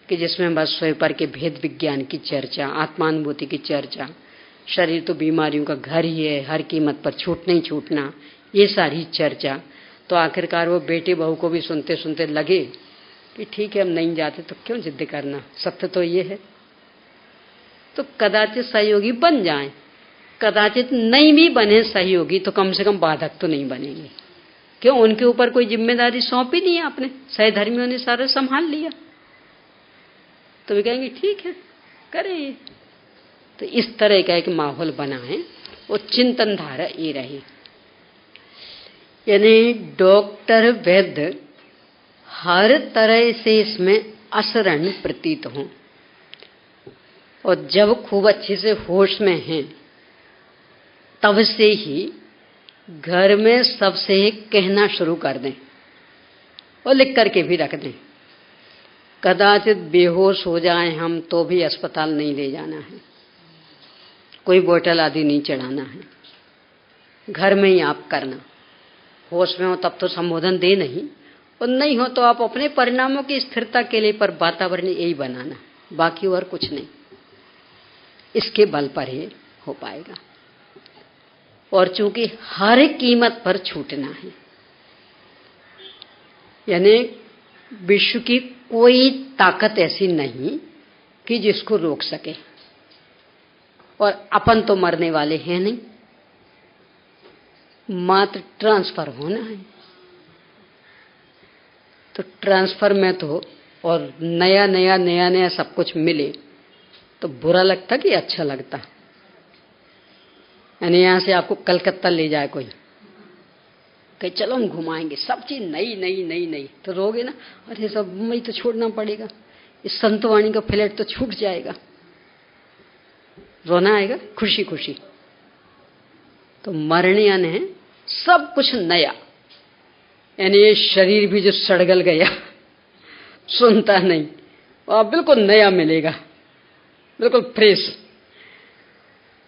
कि जिसमें बस स्वयं के भेद विज्ञान की चर्चा, आत्मानुभूति की चर्चा, शरीर तो बीमारियों का घर ही है, हर कीमत पर छूटना ही छूटना, ये सारी चर्चा। तो आखिरकार वो बेटे बहू को भी सुनते सुनते लगे कि ठीक है हम नहीं जाते तो क्यों जिद करना, सत्य तो ये है। तो कदाचित सहयोगी बन जाएं, कदाचित नहीं भी बने सहयोगी तो कम से कम बाधक तो नहीं बनेंगे। क्यों, उनके ऊपर कोई जिम्मेदारी सौंपी नहीं है आपने, सहधर्मियों ने सारा संभाल लिया, तो वे कहेंगे ठीक है करें। तो इस तरह का एक माहौल बना है, वो चिंतन धारा ये रही। यानी डॉक्टर वैद्य हर तरह से इसमें असरण प्रतीत हो, और जब खूब अच्छे से होश में हैं तब से ही घर में सबसे कहना शुरू कर दें और लिख करके भी रख दें। कदाचित बेहोश हो जाएं हम तो भी अस्पताल नहीं ले जाना है, कोई बोतल आदि नहीं चढ़ाना है, घर में ही आप करना। होश में हो तब तो संबोधन दे नहीं, और नहीं हो तो आप अपने परिणामों की स्थिरता के लिए पर वातावरण यही बनाना, बाकी और कुछ नहीं। इसके बल पर ही हो पाएगा। और चूंकि हर कीमत पर छूटना है, यानी विश्व की कोई ताकत ऐसी नहीं कि जिसको रोक सके। और अपन तो मरने वाले हैं नहीं, मात्र ट्रांसफर होना है। तो ट्रांसफर में तो और नया नया नया नया सब कुछ मिले तो बुरा लगता कि अच्छा लगता? यानी यहां से आपको कलकत्ता ले जाए कोई, कहे चलो हम घुमाएंगे, सब चीज नई नई नई नई, तो रोगे ना, अरे सब मुंबई तो छोड़ना पड़ेगा, इस संतवाणी का फ्लैट तो छूट जाएगा, रोना आएगा खुशी खुशी। तो मरने यानी सब कुछ नया, यानी ये शरीर भी जो सड़गल गया सुनता नहीं, और बिल्कुल नया मिलेगा, बिल्कुल फ्रेश।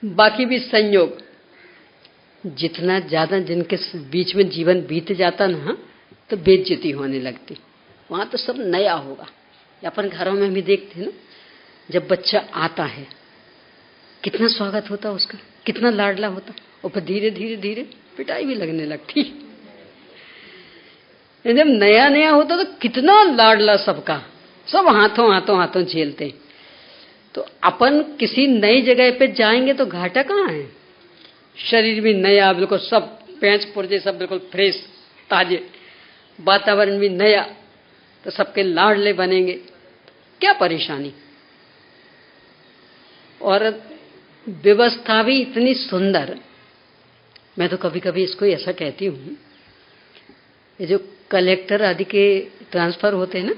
बाकी भी संयोग, जितना ज्यादा जिनके बीच में जीवन बीत जाता ना तो बेइज्जती होने लगती, वहां तो सब नया होगा। अपन घरों में भी देखते हैं ना, जब बच्चा आता है कितना स्वागत होता उसका, कितना लाडला होता, और फिर धीरे धीरे धीरे पिटाई भी लगने लगती। जब नया नया होता तो कितना लाडला सबका, सब हाथों हाथों हाथों झेलते। तो अपन किसी नई जगह पे जाएंगे तो घाटा कहाँ है? शरीर भी नया, बिल्कुल सब पैंच पुर्जे सब बिल्कुल फ्रेश ताजे, वातावरण भी नया, तो सबके लाडले बनेंगे, क्या परेशानी। और व्यवस्था भी इतनी सुंदर। मैं तो कभी कभी इसको ऐसा कहती हूँ, ये जो कलेक्टर आदि के ट्रांसफर होते हैं ना,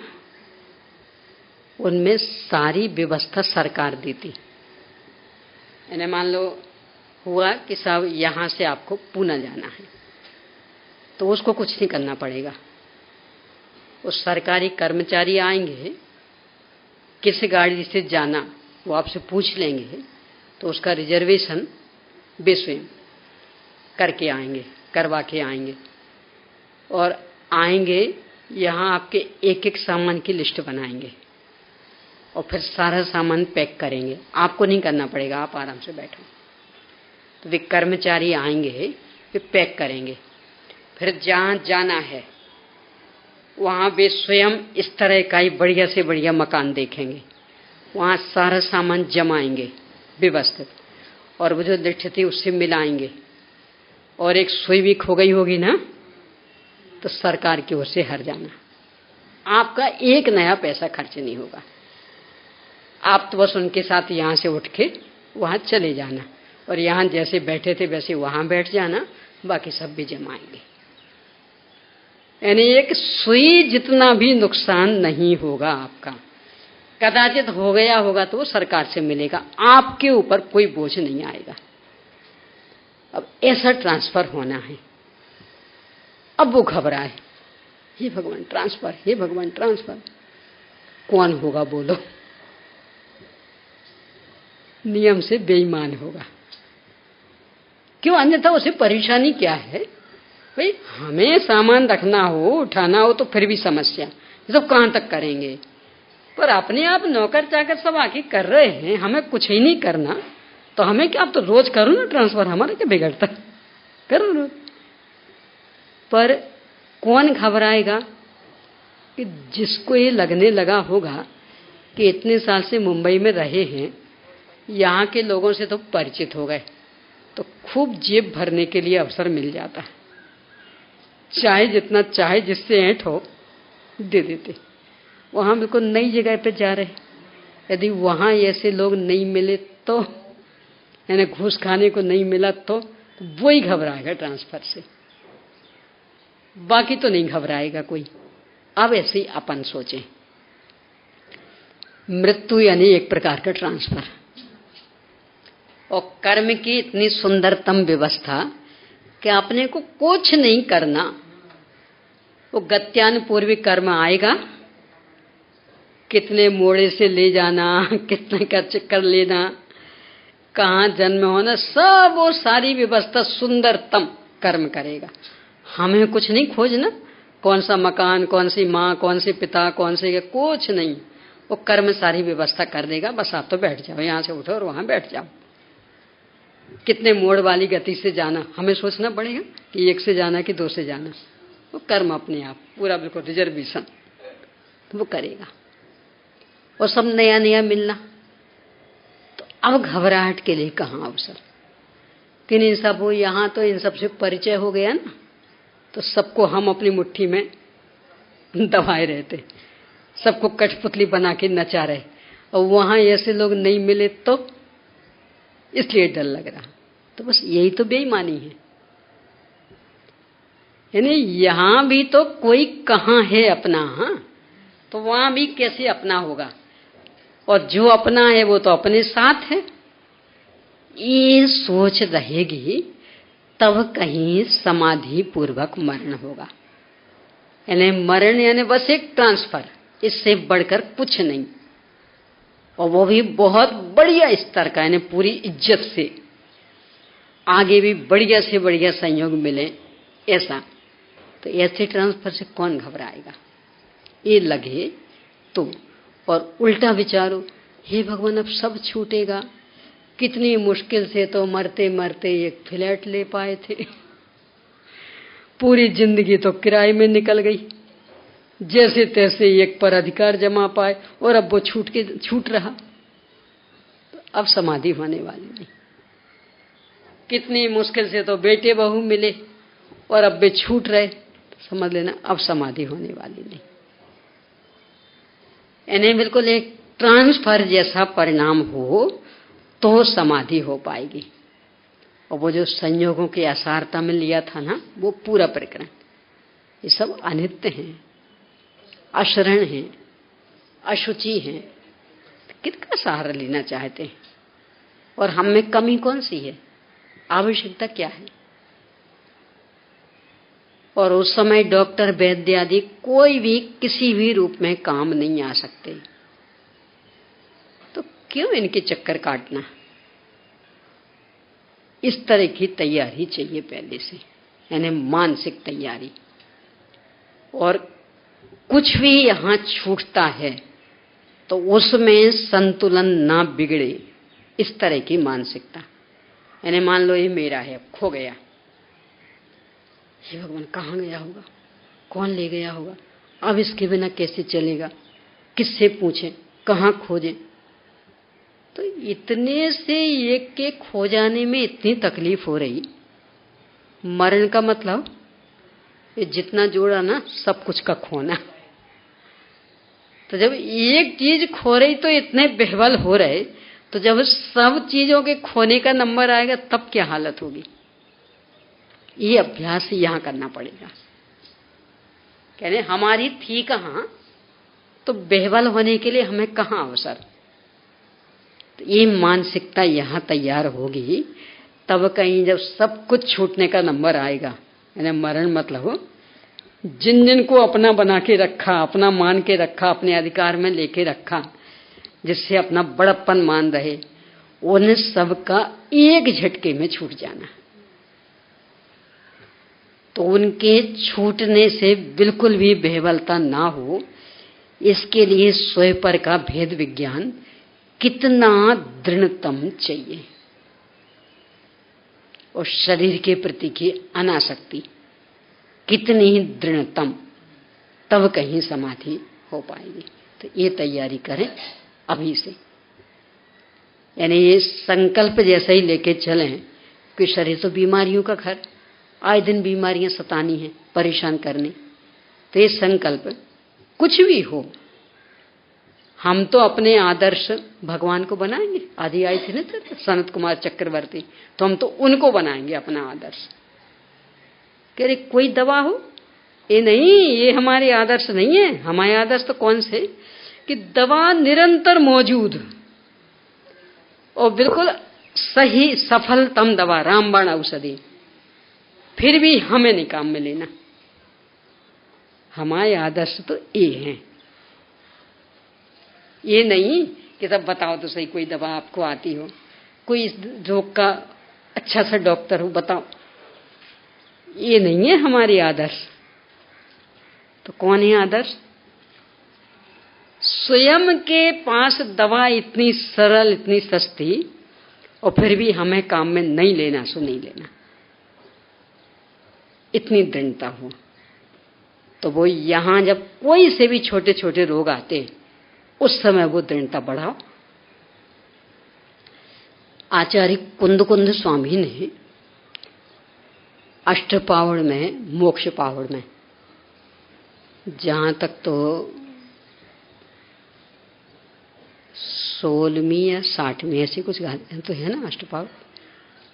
उनमें सारी व्यवस्था सरकार देती। यानी मान लो हुआ कि साहब यहां से आपको पूना जाना है, तो उसको कुछ नहीं करना पड़ेगा। वो सरकारी कर्मचारी आएंगे, किस गाड़ी से जाना वो आपसे पूछ लेंगे, तो उसका रिजर्वेशन वे स्वयं करके आएंगे, करवा के आएंगे, और आएंगे यहाँ आपके एक एक सामान की लिस्ट बनाएंगे और फिर सारा सामान पैक करेंगे। आपको नहीं करना पड़ेगा, आप आराम से बैठो। तो वे कर्मचारी आएंगे, वे पैक करेंगे, फिर जहाँ जाना है वहाँ वे स्वयं इस तरह का ही बढ़िया से बढ़िया मकान देखेंगे, वहाँ सारा सामान जमाएंगे व्यवस्थित, और वो जो लिस्ट थी उससे मिलाएंगे। और एक सुई भी खो गई होगी ना, तो सरकार की ओर से हर जाना, आपका एक नया पैसा खर्च नहीं होगा। आप तो बस उनके साथ यहाँ से उठ के वहाँ चले जाना, और यहाँ जैसे बैठे थे वैसे वहाँ बैठ जाना, बाकी सब भी जमाएंगे। यानी एक सुई जितना भी नुकसान नहीं होगा आपका। कदाचित हो गया होगा तो वो सरकार से मिलेगा, आपके ऊपर कोई बोझ नहीं आएगा। अब ऐसा ट्रांसफर होना है। अब वो घबराए, हे भगवान ट्रांसफर, हे भगवान ट्रांसफर। कौन होगा बोलो? नियम से बेईमान होगा। क्यों? अन्यथा उसे परेशानी क्या है भाई? हमें सामान रखना हो, उठाना हो तो फिर भी समस्या, सब कहां तक करेंगे? पर अपने आप नौकर चाकर सब आके कर रहे हैं, हमें कुछ ही नहीं करना, तो हमें क्या? आप तो रोज करो ना ट्रांसफर, हमारा क्या बिगड़ता? करो रोज। पर कौन घबराएगा कि जिसको ये लगने लगा होगा कि इतने साल से मुंबई में रहे हैं, यहाँ के लोगों से तो परिचित हो गए, तो खूब जेब भरने के लिए अवसर मिल जाता है। चाहे जितना चाहे जिससे ऐंठ हो दे देते। वहां बिल्कुल नई जगह पे जा रहे, यदि वहां ऐसे लोग नहीं मिले तो, यानी घूस खाने को नहीं मिला तो वही घबराएगा ट्रांसफर से, बाकी तो नहीं घबराएगा कोई। अब ऐसे ही अपन सोचें, मृत्यु यानी एक प्रकार का ट्रांसफर, और कर्म की इतनी सुंदरतम व्यवस्था कि अपने को कुछ नहीं करना। वो गत्यानुपूर्वी कर्म आएगा, कितने मोड़े से ले जाना, कितने का चक्कर लेना, कहाँ जन्म होना, सब वो सारी व्यवस्था सुंदरतम कर्म करेगा। हमें कुछ नहीं खोजना, कौन सा मकान, कौन सी माँ, कौन से पिता, कौन से, कुछ नहीं। वो कर्म सारी व्यवस्था कर देगा, बस आप तो बैठ जाओ, यहाँ से उठो और वहां बैठ जाओ। कितने मोड़ वाली गति से जाना, हमें सोचना पड़ेगा कि एक से जाना कि दो से जाना। वो कर्म अपने आप पूरा बिल्कुल रिजर्वेशन तो वो करेगा। और सब नया नया मिलना, तो अब घबराहट के लिए कहाँ अवसर। कि इन सब यहाँ तो इन सबसे परिचय हो गया ना, तो सबको हम अपनी मुट्ठी में दबाए रहते, सबको कठपुतली बना के नचा रहे, और वहां ऐसे लोग नहीं मिले तो इसलिए डर लग रहा। तो बस यही तो बेईमानी है। यानी यहां भी तो कोई कहाँ है अपना, हाँ, तो वहां भी कैसे अपना होगा, और जो अपना है वो तो अपने साथ है। ये सोच रहेगी तब कहीं समाधि पूर्वक मरण होगा। यानी मरण यानी बस एक ट्रांसफर, इससे बढ़कर कुछ नहीं, और वो भी बहुत बढ़िया स्तर का, यानी पूरी इज्जत से, आगे भी बढ़िया से बढ़िया संयोग मिले ऐसा। तो ऐसे ट्रांसफर से कौन घबराएगा, ये लगे तो। और उल्टा विचारो, हे भगवान अब सब छूटेगा, कितनी मुश्किल से तो मरते मरते एक फ्लैट ले पाए थे, पूरी जिंदगी तो किराए में निकल गई, जैसे तैसे एक पर अधिकार जमा पाए, और अब वो छूट रहा। तो अब समाधि होने वाली नहीं। कितनी मुश्किल से तो बेटे बहू मिले, और अब वे छूट रहे, तो समझ लेना अब समाधि होने वाली नहीं। यानी बिल्कुल एक ट्रांसफर जैसा परिणाम हो तो समाधि हो पाएगी। और वो जो संयोगों की असारता में लिया था ना, वो पूरा प्रकरण, ये सब अनित्य हैं, अशरण हैं, अशुचि हैं। किसका सहारा लेना चाहते हैं, और हम में कमी कौन सी है, आवश्यकता क्या है। और उस समय डॉक्टर वैद्य आदि कोई भी किसी भी रूप में काम नहीं आ सकते, तो क्यों इनके चक्कर काटना। इस तरह की तैयारी चाहिए पहले से, यानी मानसिक तैयारी। और कुछ भी यहां छूटता है तो उसमें संतुलन ना बिगड़े, इस तरह की मानसिकता। यानी मान लो ये मेरा है, खो गया, हे भगवान कहाँ गया होगा, कौन ले गया होगा, अब इसके बिना कैसे चलेगा, किससे पूछें, कहाँ खोजें। तो इतने से एक के खो जाने में इतनी तकलीफ हो रही। मरण का मतलब ये जितना जोड़ा ना, सब कुछ का खोना। तो जब एक चीज खो रही तो इतने बेहवल हो रहे, तो जब सब चीजों के खोने का नंबर आएगा तब क्या हालत होगी। ये अभ्यास यहां करना पड़ेगा। कहने हमारी थी कहां, तो बेहवल होने के लिए हमें कहां अवसर। तो ये मानसिकता यहां तैयार होगी, तब कहीं जब सब कुछ छूटने का नंबर आएगा, यानी मरण मतलब जिन जिन को अपना बना के रखा, अपना मान के रखा, अपने अधिकार में लेके रखा, जिससे अपना बड़प्पन मान रहे, उन सबका एक झटके में छूट जाना। तो उनके छूटने से बिल्कुल भी बेहवलता ना हो, इसके लिए स्वयं पर का भेद विज्ञान कितना दृढ़तम चाहिए, और शरीर के प्रति की अनासक्ति कितनी ही दृढ़तम, तब कहीं समाधि हो पाएगी। तो ये तैयारी करें अभी से। यानी ये संकल्प जैसे ही लेके चले कि शरीर तो बीमारियों का घर, आए दिन बीमारियां सतानी हैं, परेशान करने। तो ये संकल्प कुछ भी हो, हम तो अपने आदर्श भगवान को बनाएंगे। आदि आई थी ना सनत कुमार चक्रवर्ती, तो हम तो उनको बनाएंगे अपना आदर्श। कह रहे कोई दवा हो, ये नहीं, ये हमारे आदर्श नहीं है। हमारे आदर्श तो कौन से, कि दवा निरंतर मौजूद और बिल्कुल सही सफलतम दवा, रामबाण औषधि, फिर भी हमें नहीं काम में लेना। हमारे आदर्श तो ये हैं। ये नहीं कि तब बताओ तो सही कोई दवा आपको आती हो, कोई इस रोग का अच्छा सा डॉक्टर हो, बताओ। ये नहीं है हमारी आदर्श। तो कौन है आदर्श? स्वयं के पास दवा इतनी सरल, इतनी सस्ती, और फिर भी हमें काम में नहीं लेना, सो नहीं लेना, इतनी दृढ़ता हो। तो वो यहां जब कोई से भी छोटे छोटे रोग आते, उस समय वो दृढ़ता बढ़ाओ। आचार्य कुंद कुंद स्वामी ने अष्टपावड़ में, मोक्ष पावड़ में, जहां तक तो 16वीं या 60वीं ऐसी कुछ गाते तो है ना अष्टपावड़।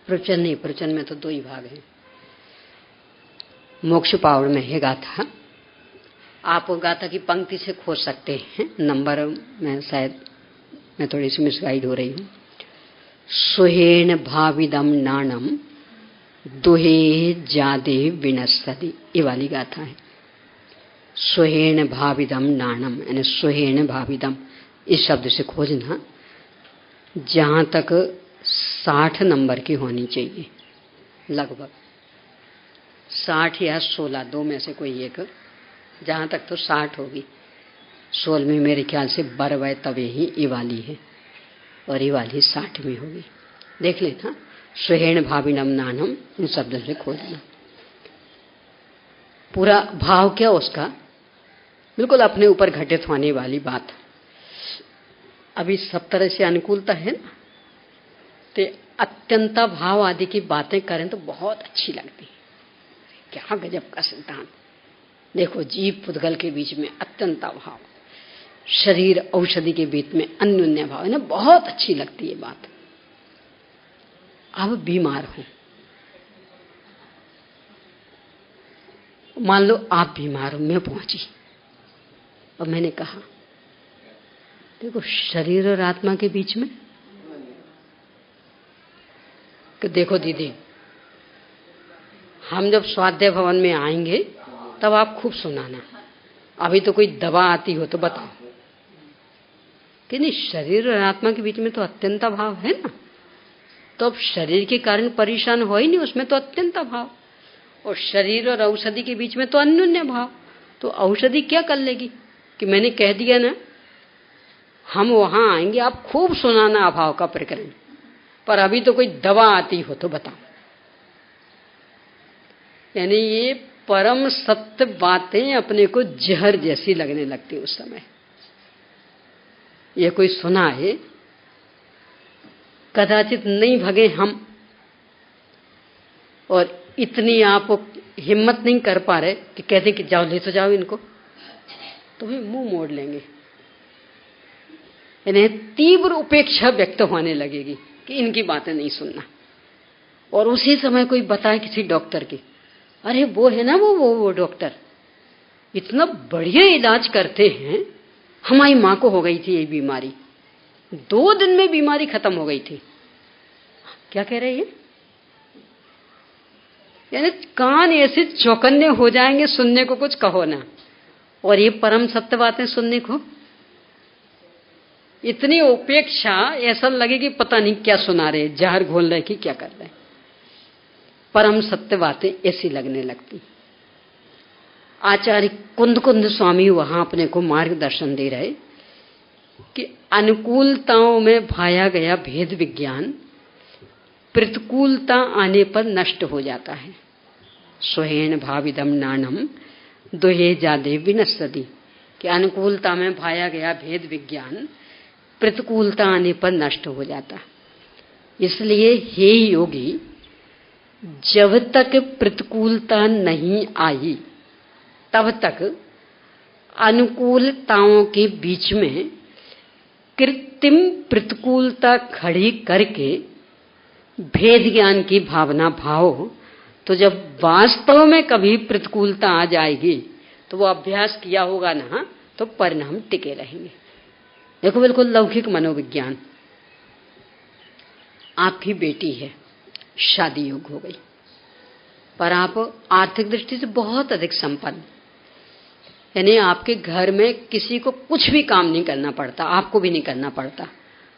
प्रवचन नहीं, प्रवचन में तो 2 ही भाग हैं। मोक्ष पावड़ में है गाथा। आप गाथा की पंक्ति से खोज सकते हैं, नंबर में शायद मैं थोड़ी सी मिसगाइड हो रही हूँ। सुहेण भाविदम नाणम दुहे जादे विनस्तति, ये वाली गाथा है। सुहेण भाविदम नाणम, यानी सुहेण भाविदम इस शब्द से खोजना, जहां तक 60 नंबर की होनी चाहिए, लगभग 60 या 16, 2 में से कोई एक, जहां तक तो 60 होगी। 16वीं मेरे ख्याल से बरवय तवे ही ये वाली है, और ये वाली 60वीं होगी। देख लेना, सुहेण भाविनम नानम, इन शब्दों से खोजना। पूरा भाव क्या उसका, बिल्कुल अपने ऊपर घटित होने वाली बात। अभी सब तरह से अनुकूलता है ना, तो अत्यंता भाव आदि की बातें करें तो बहुत अच्छी लगती है। क्या गजब का सिद्धांत। देखो, जीव पुद्गल के बीच में अत्यंता भाव, शरीर औषधि के बीच में अन्योन्य भाव है ना, बहुत अच्छी लगती है बात। अब बीमार हो, मान लो आप बीमार हो, मैं पहुंची और मैंने कहा देखो शरीर और आत्मा के बीच में कि देखो दीदी, हम जब स्वाध्याय भवन में आएंगे तब आप खूब सुनाना, अभी तो कोई दवा आती हो तो बताओ। कि नहीं, शरीर और आत्मा के बीच में तो अत्यंत भाव है ना, तो अब शरीर के कारण परेशान हो ही नहीं, उसमें तो अत्यंत भाव। और शरीर और औषधि के बीच में तो अन्योन्य भाव। तो औषधि क्या कर लेगी कि मैंने कह दिया ना हम वहां आएंगे, आप खूब सुनाना अभाव का प्रकरण, पर अभी तो कोई दवा आती हो तो बताओ। यानी ये परम सत्य बातें अपने को जहर जैसी लगने लगती उस समय। ये कोई सुना है, कदाचित नहीं भगे हम, और इतनी आप हिम्मत नहीं कर पा रहे कि कहते कि जाओ ले तो जाओ इनको, तो भी मुंह मोड़ लेंगे। यानी तीव्र उपेक्षा व्यक्त होने लगेगी कि इनकी बातें नहीं सुनना। और उसी समय कोई बताए किसी डॉक्टर की, अरे वो है ना वो डॉक्टर इतना बढ़िया इलाज करते हैं, हमारी माँ को हो गई थी ये बीमारी, 2 दिन में बीमारी खत्म हो गई थी। क्या कह रहे हैं? यानी कान ऐसे चौकन्ने हो जाएंगे, सुनने को कुछ कहो ना। और ये परम सत्य बातें सुनने को इतनी उपेक्षा, ऐसा लगे कि पता नहीं क्या सुना रहे, जहर घोल रहे कि क्या कर रहे। परम सत्य बातें ऐसी लगने लगती। आचार्य कुंद कुंद स्वामी वहां अपने को मार्गदर्शन दे रहे कि अनुकूलताओं में भाया गया भेद विज्ञान प्रतिकूलता आने पर नष्ट हो जाता है। स्वहेण भाविदम नानम दुहे जादे विनस्तति, कि अनुकूलता में भाया गया भेद विज्ञान प्रतिकूलता आने पर नष्ट हो जाता। इसलिए हे योगी, जब तक प्रतिकूलता नहीं आई तब तक अनुकूलताओं के बीच में कृत्रिम प्रतिकूलता खड़ी करके भेद ज्ञान की भावना भाव, तो जब वास्तव में कभी प्रतिकूलता आ जाएगी तो वो अभ्यास किया होगा ना, तो परिणाम टिके रहेंगे। देखो बिल्कुल लौकिक मनोविज्ञान, आपकी बेटी है, शादी योग्य हो गई, पर आप आर्थिक दृष्टि से बहुत अधिक संपन्न, यानी आपके घर में किसी को कुछ भी काम नहीं करना पड़ता, आपको भी नहीं करना पड़ता,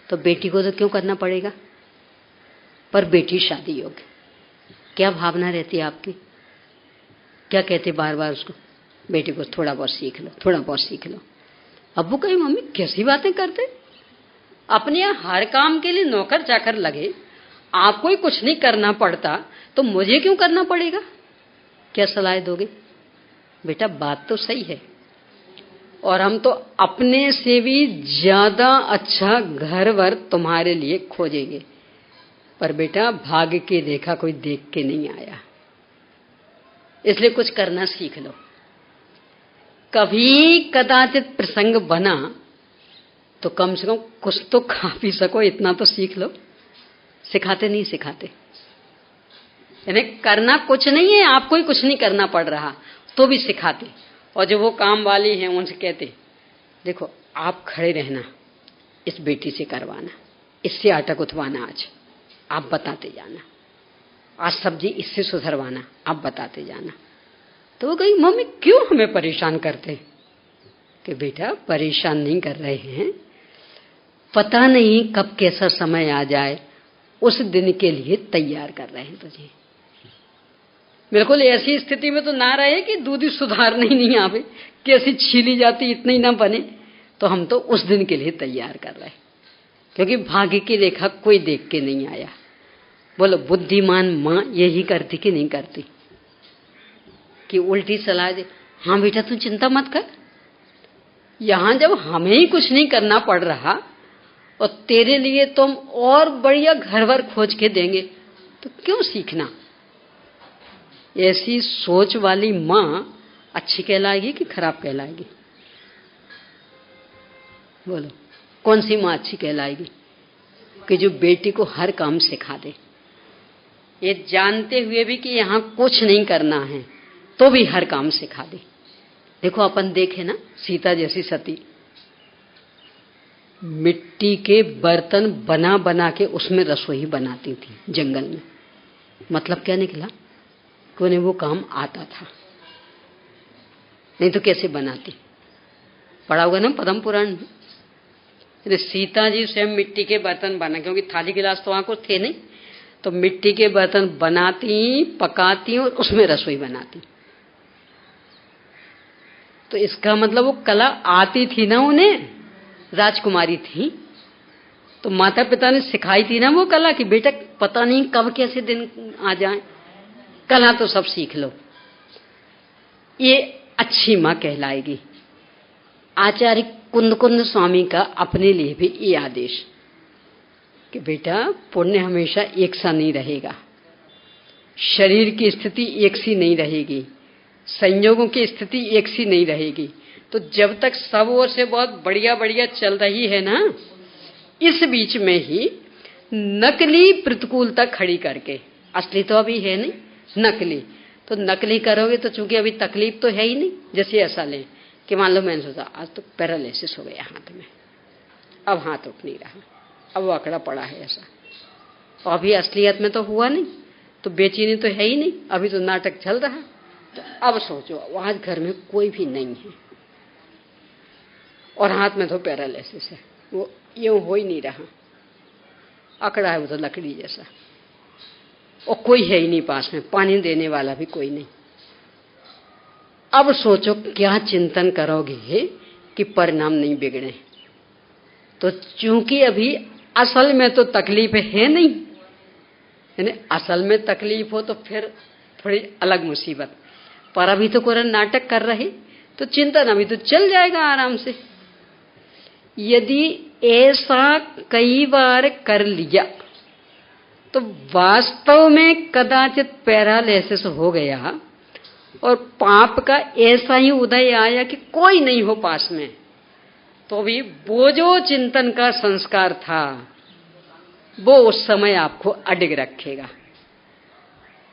तो बेटी को तो क्यों करना पड़ेगा। पर बेटी शादी योग्य, क्या भावना रहती है आपकी? क्या कहते बार बार उसको, बेटी को थोड़ा बहुत सीख लो, थोड़ा बहुत सीख लो। अब्बू कहीं मम्मी कैसी बातें करते, अपने यहाँ हर काम के लिए नौकर चाकर लगे, आपको ही कुछ नहीं करना पड़ता तो मुझे क्यों करना पड़ेगा। क्या सलाह दोगे? बेटा बात तो सही है, और हम तो अपने से भी ज्यादा अच्छा घर वर तुम्हारे लिए खोजेंगे, पर बेटा भाग्य की रेखा कोई देख के नहीं आया, इसलिए कुछ करना सीख लो। कभी कदाचित प्रसंग बना तो कम से कम कुछ तो खा पी सको, इतना तो सीख लो। सिखाते नहीं सिखाते, यानी करना कुछ नहीं है, आपको ही कुछ नहीं करना पड़ रहा तो भी सिखाते। और जो वो काम वाली हैं उनसे कहते, देखो आप खड़े रहना, इस बेटी से करवाना, इससे आटा गुथवाना, आज आप बताते जाना, आज सब्जी इससे सुधरवाना, आप बताते जाना। तो वो कही, मम्मी क्यों हमें परेशान करते? कि बेटा परेशान नहीं कर रहे हैं, पता नहीं कब कैसा समय आ जाए, उस दिन के लिए तैयार कर रहे हैं तुझे। बिल्कुल ऐसी स्थिति में तो ना रहे कि दूध ही सुधारने ही नहीं आवे, कैसी छीली जाती इतना ही ना बने, तो हम तो उस दिन के लिए तैयार कर रहे हैं, क्योंकि भाग्य की रेखा कोई देख के नहीं आया। बोलो बुद्धिमान माँ यही करती कि नहीं करती? कि उल्टी सलाह दे, हाँ बेटा तू चिंता मत कर। यहां जब हमें ही कुछ नहीं करना पड़ रहा और तेरे लिए तुम और बढ़िया घर-वर खोज के देंगे, तो क्यों सीखना? ऐसी सोच वाली मां अच्छी कहलाएगी कि खराब कहलाएगी? बोलो कौन सी मां अच्छी कहलाएगी? कि जो बेटी को हर काम सिखा दे, ये जानते हुए भी कि यहां कुछ नहीं करना है तो भी हर काम सिखा दे। देखो अपन देखे ना, सीता जैसी सती मिट्टी के बर्तन बना बना के उसमें रसोई बनाती थी जंगल में। मतलब क्या निकला कि उन्हें वो काम आता था, नहीं तो कैसे बनाती? पढ़ा होगा ना पद्म पुराण में। सीता जी स्वयं मिट्टी के बर्तन बना, क्योंकि थाली गिलास तो वहां कुछ थे नहीं, तो मिट्टी के बर्तन बनाती, पकाती और उसमें रसोई बनाती। तो इसका मतलब वो कला आती थी ना उन्हें, राजकुमारी थी तो माता पिता ने सिखाई थी ना वो कला, कि बेटा पता नहीं कब कैसे दिन आ जाए, कला तो सब सीख लो। ये अच्छी मां कहलाएगी। आचार्य कुंद स्वामी का अपने लिए भी ये आदेश कि बेटा पुण्य हमेशा एक सा नहीं रहेगा, शरीर की स्थिति एक सी नहीं रहेगी, संयोगों की स्थिति एक सी नहीं रहेगी। तो जब तक सब ओर से बहुत बढ़िया बढ़िया चल रही है ना, इस बीच में ही नकली प्रतिकूलता खड़ी करके, असली तो अभी है नहीं, नकली तो नकली करोगे तो चूंकि अभी तकलीफ तो है ही नहीं। जैसे ऐसा लें कि मान लो मैंने सोचा आज तो पैरालिसिस हो गया हाथ में, अब हाथ उठ नहीं रहा, अब वो अकड़ा पड़ा है ऐसा, और अभी असलियत में तो हुआ नहीं, तो बेचैनी तो है ही नहीं, अभी तो नाटक चल रहा। तो अब सोचो आज घर में कोई भी नहीं है और हाथ में तो पैरालिसिस है, वो यूं हो ही नहीं रहा, अकड़ा है वो तो लकड़ी जैसा, और कोई है ही नहीं पास में, पानी देने वाला भी कोई नहीं। अब सोचो क्या चिंतन करोगे कि परिणाम नहीं बिगड़े। तो चूंकि अभी असल में तो तकलीफ है नहीं, यानी असल में तकलीफ हो तो फिर थोड़ी अलग मुसीबत, पर अभी तो कोई नाटक कर रहे तो चिंतन अभी तो चल जाएगा आराम से। यदि ऐसा कई बार कर लिया तो वास्तव में कदाचित पैरालिसिस हो गया और पाप का ऐसा ही उदय आया कि कोई नहीं हो पास में, तो भी वो जो चिंतन का संस्कार था वो उस समय आपको अडिग रखेगा,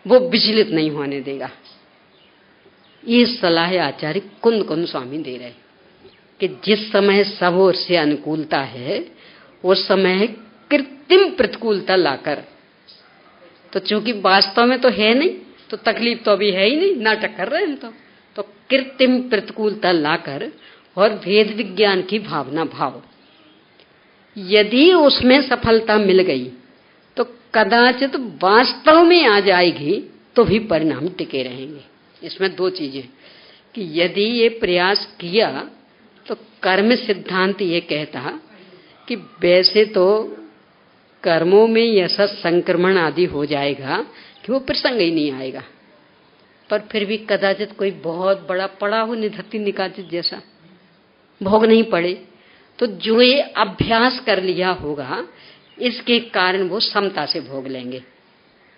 वो विचलित नहीं होने देगा। ये सलाह आचार्य कुंद स्वामी दे रहे कि जिस समय सब ओर से अनुकूलता है उस समय कृत्रिम प्रतिकूलता लाकर, तो चूंकि वास्तव में तो है नहीं तो तकलीफ तो अभी है ही नहीं, नाटक कर रहे हैं तो कृत्रिम प्रतिकूलता लाकर और भेद विज्ञान की भावना भाव, यदि उसमें सफलता मिल गई तो कदाचित वास्तव में आ जाएगी तो भी परिणाम टिके रहेंगे। इसमें दो चीजें कि यदि ये प्रयास किया तो कर्म सिद्धांत ये कहता कि वैसे तो कर्मों में ऐसा संक्रमण आदि हो जाएगा कि वो प्रसंग ही नहीं आएगा, पर फिर भी कदाचित कोई बहुत बड़ा पड़ा हो निधत्ती निकाचित जैसा भोग नहीं पड़े, तो जो ये अभ्यास कर लिया होगा इसके कारण वो समता से भोग लेंगे,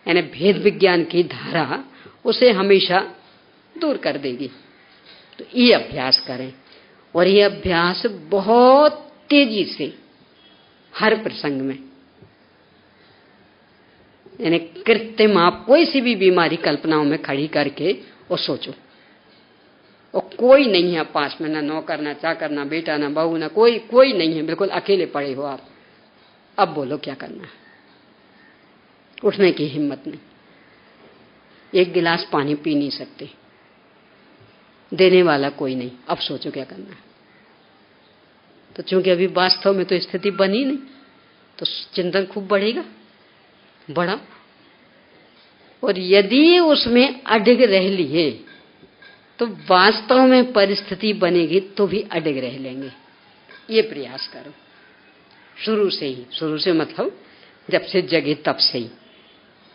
यानी भेद विज्ञान की धारा उसे हमेशा दूर कर देगी। तो ये अभ्यास करें, और ये अभ्यास बहुत तेजी से हर प्रसंग में, यानी कृत्रिम आप कोई सी भी बीमारी कल्पनाओं में खड़ी करके और सोचो, और कोई नहीं है पास में, ना नौकर ना चाकर ना बेटा ना बहू ना कोई नहीं है, बिल्कुल अकेले पड़े हो आप। अब बोलो क्या करना है? उठने की हिम्मत नहीं, एक गिलास पानी पी नहीं सकते, देने वाला कोई नहीं। अब सोचो क्या करना है? तो चूंकि अभी वास्तव में तो स्थिति बनी नहीं, तो चिंतन खूब बढ़ेगा, बढ़ा, और यदि उसमें अडिग रह लिए तो वास्तव में परिस्थिति बनेगी तो भी अडिग रह लेंगे। ये प्रयास करो शुरू से ही, शुरू से मतलब जब से जगे तब से ही।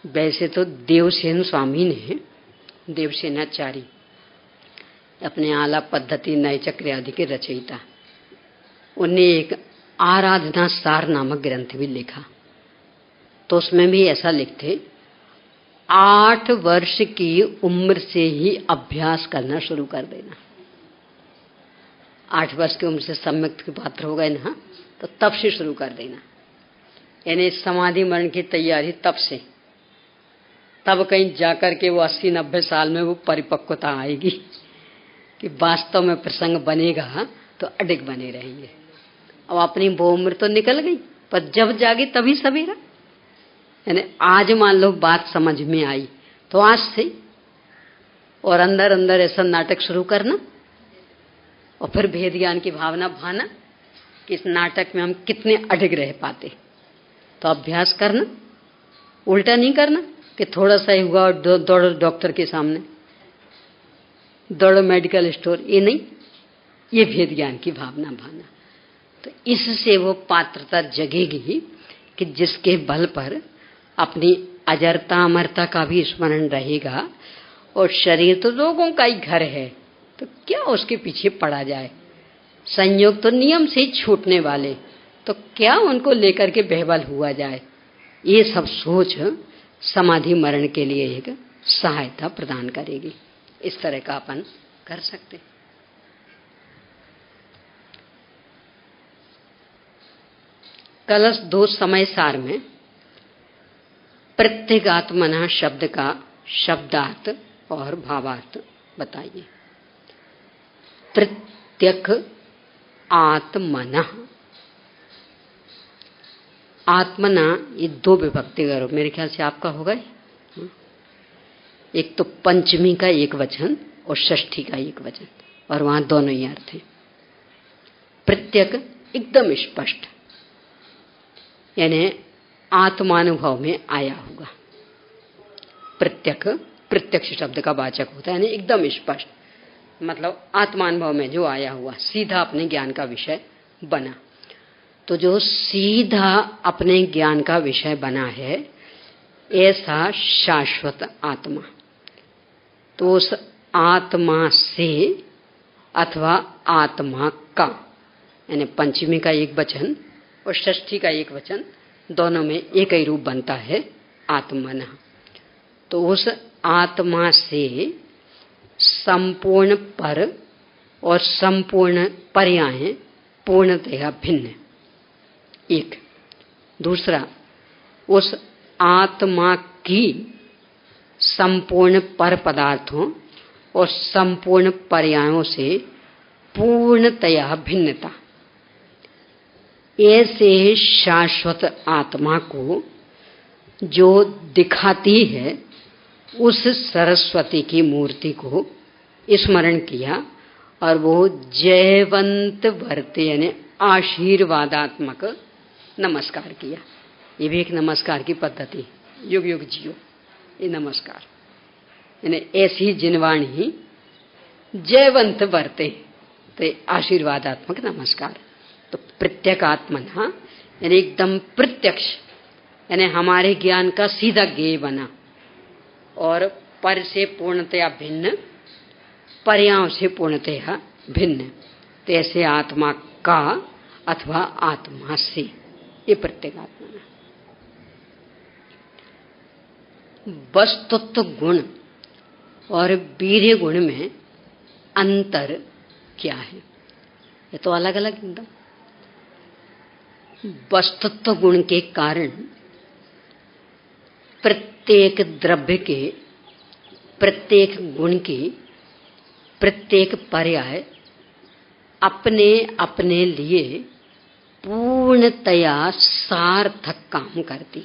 वैसे तो देवसेन स्वामी ने, देवसेनाचारी अपने आला पद्धति नए चक्र आदि के रचयिता, उन्हें एक आराधना सार नामक ग्रंथ भी लिखा। तो उसमें भी ऐसा लिखते, 8 वर्ष की उम्र से ही अभ्यास करना शुरू कर देना। 8 वर्ष की उम्र से सम्यक के पात्र हो गए ना, तो तब से शुरू कर देना, यानी समाधि मरण की तैयारी तब से। तब कहीं जाकर के वो 80-90 साल में वो परिपक्वता आएगी कि वास्तव में प्रसंग बनेगा तो अडिग बने रहेंगे। अब अपनी वो उम्र तो निकल गई, पर जब जागे तभी सवेरा, यानी आज मान लो बात समझ में आई तो आज से, और अंदर अंदर ऐसा नाटक शुरू करना, और फिर भेद ज्ञान की भावना भाना कि इस नाटक में हम कितने अडिग रह पाते। तो अभ्यास करना, उल्टा नहीं करना कि थोड़ा सा ही हुआ और दौड़ो डॉक्टर के सामने, दौड़ो मेडिकल स्टोर, ये नहीं, ये भेद ज्ञान की भावना भाना। तो इससे वो पात्रता जगेगी कि जिसके बल पर अपनी अजरता अमरता का भी स्मरण रहेगा, और शरीर तो लोगों का ही घर है, तो क्या उसके पीछे पड़ा जाए। संयोग तो नियम से ही छूटने वाले, तो क्या उनको लेकर के बहबल हुआ जाए। ये सब सोच समाधि मरण के लिए एक सहायता प्रदान करेगी। इस तरह का अपन कर सकते। कलश 2 समय सार में प्रत्यगात्मना शब्द का शब्दार्थ और भावार्थ बताइए। प्रत्यक आत्मना, आत्मना ये 2 विभक्ति करो, मेरे ख्याल से आपका होगा। एक तो पंचमी का एक वचन और षष्ठी का एक वचन, और वहां दोनों ही अर्थ हैं। प्रत्यक एकदम स्पष्ट, यानी आत्मानुभव में आया होगा। प्रत्यक प्रत्यक्ष शब्द का वाचक होता है, यानी एकदम स्पष्ट, मतलब आत्मानुभव में जो आया हुआ, सीधा अपने ज्ञान का विषय बना। तो जो सीधा अपने ज्ञान का विषय बना है, ऐसा शाश्वत आत्मा, तो उस आत्मा से अथवा आत्मा का, यानी पंचमी का एक वचन और षष्ठी का एक वचन, दोनों में एक ही रूप बनता है आत्मना। तो उस आत्मा से संपूर्ण पर और संपूर्ण पर्याय पूर्णतया भिन्न, एक। दूसरा, उस आत्मा की संपूर्ण पर पदार्थों और संपूर्ण पर्यायों से पूर्णतया भिन्नता। ऐसे शाश्वत आत्मा को जो दिखाती है, उस सरस्वती की मूर्ति को स्मरण किया, और वो जयवंत वर्ते यानी आशीर्वादात्मक नमस्कार किया। ये भी एक नमस्कार की पद्धति, युग युग जियो, ये नमस्कार, यानी ऐसी जिनवाणी जयवंत वर्ते, तो आशीर्वादात्मक नमस्कार। तो प्रत्यगात्मना यानी एकदम प्रत्यक्ष, यानी हमारे ज्ञान का सीधा ज्ञेय बना, और पर से पूर्णतया भिन्न, पर्यायों से पूर्णतया भिन्न, तो ऐसे आत्मा का अथवा आत्मा से, ये प्रत्यगात्मना। वस्तुत्व गुण और वीर्य गुण में अंतर क्या है? ये तो अलग अलग एकदम। वस्तुत्व गुण के कारण प्रत्येक द्रव्य के, प्रत्येक गुण की, प्रत्येक पर्याय अपने अपने लिए पूर्णतया सार्थक काम करती,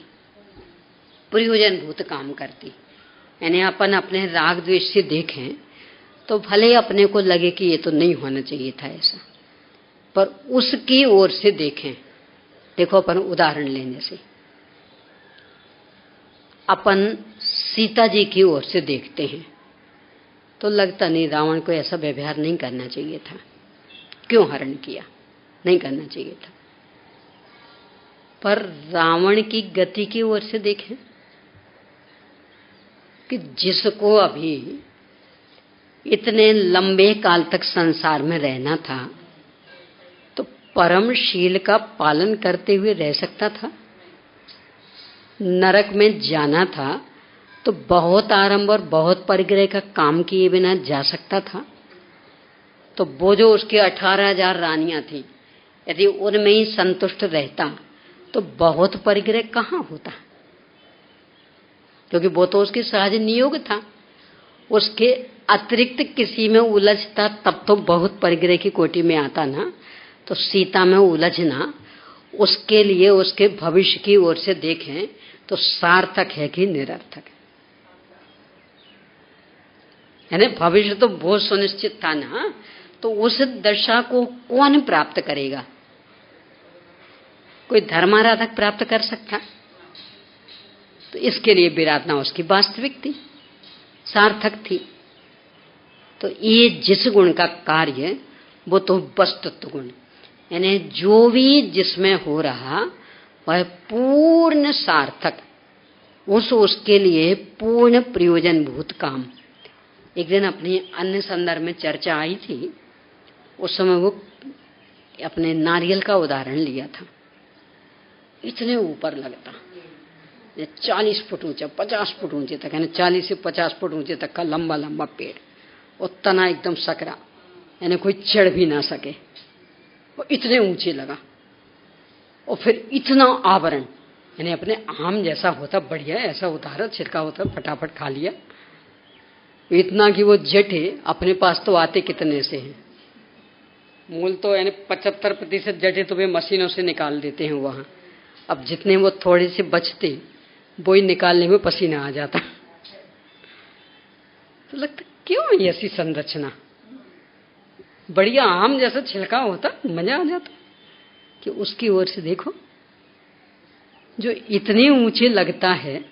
प्रयोजनभूत काम करती। यानी अपन अपने राग द्वेष से देखें तो भले अपने को लगे कि ये तो नहीं होना चाहिए था ऐसा, पर उसकी ओर से देखें। देखो अपन उदाहरण लेने से, अपन सीता जी की ओर से देखते हैं तो लगता नहीं रावण को ऐसा व्यवहार नहीं करना चाहिए था, क्यों हरण किया, नहीं करना चाहिए था। पर रावण की गति की ओर से देखें कि जिसको अभी इतने लंबे काल तक संसार में रहना था तो परमशील का पालन करते हुए रह सकता था। नरक में जाना था तो बहुत आरंभ और बहुत परिग्रह का काम किए बिना जा सकता था। तो वो जो उसकी 18,000 रानियां थी, यदि उनमें ही संतुष्ट रहता तो बहुत परिग्रह कहाँ होता, क्योंकि वो तो उसकी सहज नियोग था। उसके अतिरिक्त किसी में उलझता तब तो बहुत परिग्रह की कोटि में आता ना। तो सीता में उलझना उसके लिए, उसके भविष्य की ओर से देखें तो सार्थक है कि निरर्थक है? यानी भविष्य तो बहुत सुनिश्चित था ना, तो उस दशा को कौन प्राप्त करेगा? कोई धर्माराधक प्राप्त कर सकता? तो इसके लिए विराधना उसकी वास्तविक थी, सार्थक थी। तो ये जिस गुण का कार्य वो तो वस्तुत्व गुण, यानी जो भी जिसमें हो रहा वह पूर्ण सार्थक, उसके लिए पूर्ण प्रयोजनभूत काम। एक दिन अपनी अन्य संदर्भ में चर्चा आई थी, उस समय वो अपने नारियल का उदाहरण लिया था। इतने ऊपर लगता, 40 फुट ऊंचा, 50 फुट ऊंचे तक, यानी 40 से 50 फुट ऊंचे तक का लंबा लंबा पेड़, और तना एकदम सकरा, यानी कोई चढ़ भी ना सके, वो इतने ऊंचे लगा। और फिर इतना आवरण, यानी अपने आम जैसा होता बढ़िया, ऐसा उतारा, छिलका होता, फटाफट खा लिया। इतना कि वो जटे अपने पास तो आते कितने से हैं, मूल तो यानी 75% जटे तो वे मशीनों से निकाल देते हैं वहां। अब जितने वो थोड़े से बचते, वो ही निकालने में पसीना आ जाता। तो लगता क्यों ऐसी संरचना, बढ़िया आम जैसा छिलका होता, मजा आ जाता। कि उसकी ओर से देखो, जो इतने ऊंचे लगता है,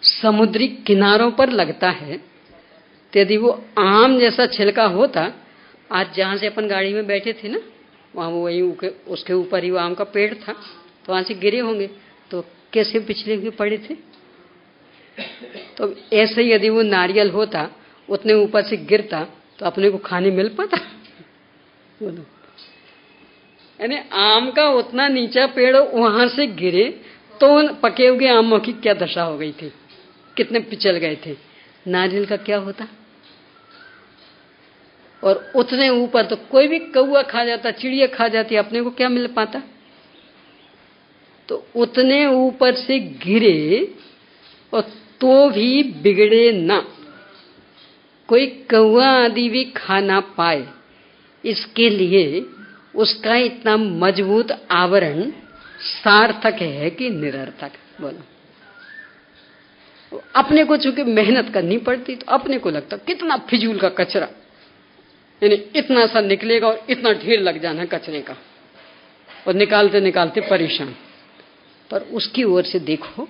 समुद्री किनारों पर लगता है, तो यदि वो आम जैसा छिलका होता, आज जहां से अपन गाड़ी में बैठे थे ना, वहां वो वही उसके ऊपर ही वो आम का पेड़ था, तो वहां से गिरे होंगे तो कैसे पिछले हुए पड़े थे। तो ऐसे ही यदि वो नारियल होता, उतने ऊपर से गिरता तो अपने को खाने मिल पाता? बोलो, यानी आम का उतना नीचा पेड़ वहां से गिरे तो पके हुए आमों की क्या दशा हो गई थी, कितने पिचल गए थे। नारियल का क्या होता? और उतने ऊपर तो कोई भी कौआ खा जाता, चिड़िया खा जाती, अपने को क्या मिल पाता? तो उतने ऊपर से गिरे और तो भी बिगड़े ना, कोई कौआ आदि भी खा ना पाए, इसके लिए उसका इतना मजबूत आवरण सार्थक है कि निरर्थक? बोलो। अपने को चूंकि मेहनत करनी पड़ती तो अपने को लगता कितना फिजूल का कचरा, यानी इतना सा निकलेगा और इतना ढेर लग जाना कचरे का, और निकालते निकालते परेशान। पर उसकी ओर से देखो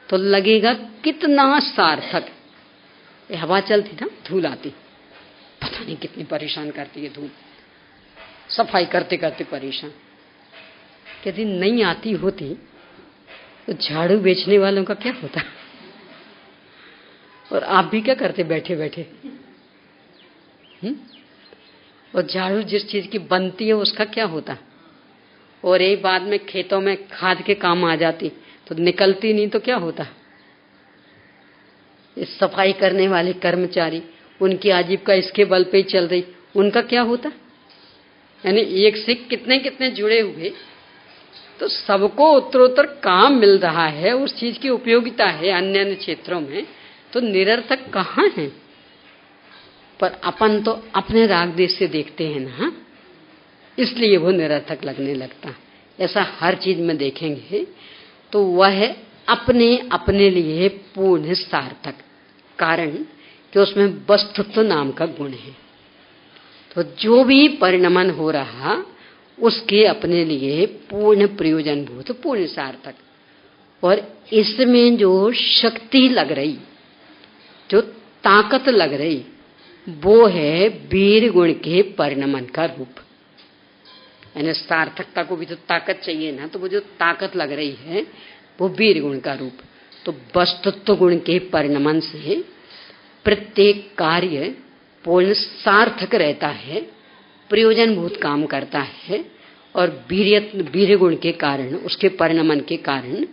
तो लगेगा कितना सार्थक। हवा चलती ना, धूल आती, पता नहीं कितनी परेशान करती है धूल, सफाई करते करते परेशान। यदि नहीं आती होती तो झाड़ू बेचने वालों का क्या होता? और आप भी क्या करते बैठे बैठे? और झाड़ू जिस चीज की बनती है उसका क्या होता? और एक बाद में खेतों में खाद के काम आ जाती तो निकलती नहीं तो क्या होता? ये सफाई करने वाले कर्मचारी, उनकी आजीविका इसके बल पे ही चल रही, उनका क्या होता? यानी एक से कितने कितने जुड़े हुए, तो सबको उत्तरोत्तर काम मिल रहा है, उस चीज की उपयोगिता है अन्य अन्य क्षेत्रों में, तो निरर्थक कहाँ है? पर अपन तो अपने राग देश से देखते हैं ना, इसलिए वो निरर्थक लगने लगता। ऐसा हर चीज में देखेंगे तो वह अपने अपने लिए पूर्ण सार्थक, कारण कि उसमें वस्तुत्व नाम का गुण है। तो जो भी परिणमन हो रहा उसके अपने लिए पूर्ण प्रयोजनभूत, पूर्ण सार्थक। और इसमें जो शक्ति लग रही, जो ताकत लग रही, वो है वीर गुण के परिणमन का रूप। यानी सार्थकता को भी तो ताकत चाहिए ना, तो वो जो ताकत लग रही है वो वीर गुण का रूप। तो वस्तुत्व गुण के परिणमन से प्रत्येक कार्य पूर्ण सार्थक रहता है, प्रयोजनभूत काम करता है, और वीर्य गुण के कारण, उसके परिणमन के कारण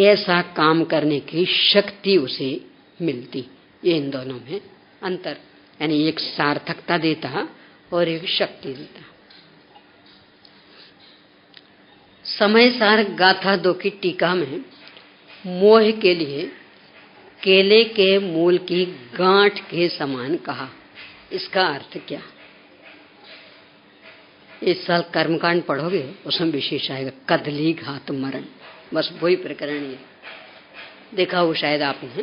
ऐसा काम करने की शक्ति उसे मिलती। ये इन दोनों में अंतर, यानी एक सार्थकता देता और एक शक्ति देता। समय सार गाथा 2 की टीका में मोह के लिए केले के मूल की गांठ के समान कहा। इसका अर्थ क्या? इस साल कर्मकांड पढ़ोगे उसमें विशेष आएगा, कदली घात मरण, बस वही प्रकरण है। देखा हो शायद आपने,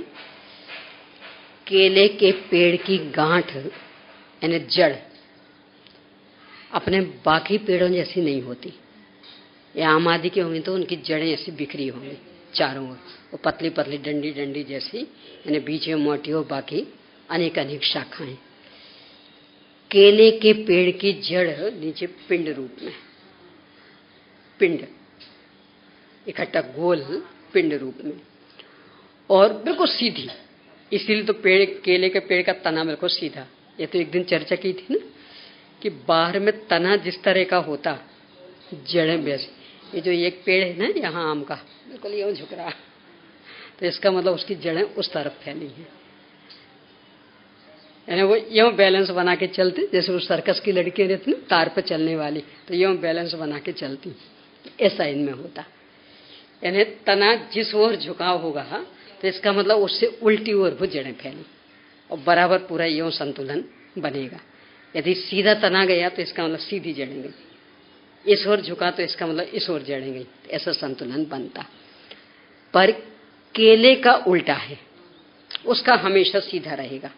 केले के पेड़ की गांठ यानी जड़ अपने बाकी पेड़ों जैसी नहीं होती। ये आम आदि के होंगे तो उनकी जड़ें ऐसी बिखरी होंगी चारों ओर, वो पतली पतली डंडी डंडी जैसी, यानी बीच में मोटी और बाकी अनेक अनेक शाखाएं। केले के पेड़ की जड़ नीचे पिंड रूप में, पिंड इकट्ठा गोल पिंड रूप में, और बिल्कुल सीधी। इसीलिए तो पेड़, केले के पेड़ का तना बिल्कुल सीधा। ये तो एक दिन चर्चा की थी ना कि बाहर में तना जिस तरह का होता, जड़ें वैसी। ये जो एक पेड़ है ना यहाँ आम का, बिल्कुल यूं झुक रहा, तो इसका मतलब उसकी जड़ें उस तरफ फैली हैं। यानी वो यूं बैलेंस बना के चलती, जैसे वो सर्कस की लड़कियां रहती ना तार पर चलने वाली, तो यूं बैलेंस बना के चलती, ऐसा इनमें होता। यानी तना जिस ओर झुकाव होगा तो इसका मतलब उससे उल्टी ओर वो जड़ें फैली और बराबर पूरा यूं संतुलन बनेगा। यदि सीधा तना गया तो इसका मतलब सीधी जड़ें गई, इस ओर झुका तो इसका मतलब इस ओर जड़ें गई, ऐसा संतुलन बनता। पर केले का उल्टा है, उसका हमेशा सीधा रहेगा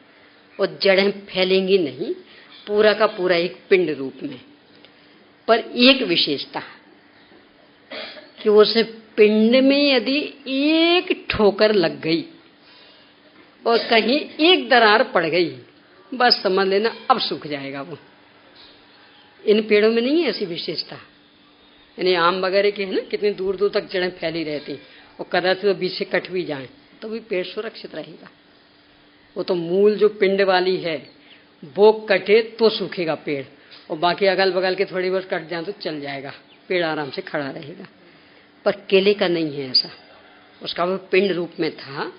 और जड़ें फैलेंगी नहीं, पूरा का पूरा एक पिंड रूप में। पर एक विशेषता कि उसे पिंड में यदि एक ठोकर लग गई और कहीं एक दरार पड़ गई, बस समझ लेना अब सूख जाएगा वो। इन पेड़ों में नहीं है ऐसी विशेषता। यानी आम वगैरह के है ना, कितनी दूर दूर तक जड़ें फैली रहती, और कदाचित तो बीच से कट भी जाए तो भी पेड़ सुरक्षित रहेगा। वो तो मूल जो पिंड वाली है वो कटे तो सूखेगा पेड़, और बाकी अगल बगल के थोड़ी बहुत कट जाए तो चल जाएगा, पेड़ आराम से खड़ा रहेगा। पर केले का नहीं है ऐसा, उसका वो पिंड रूप में था,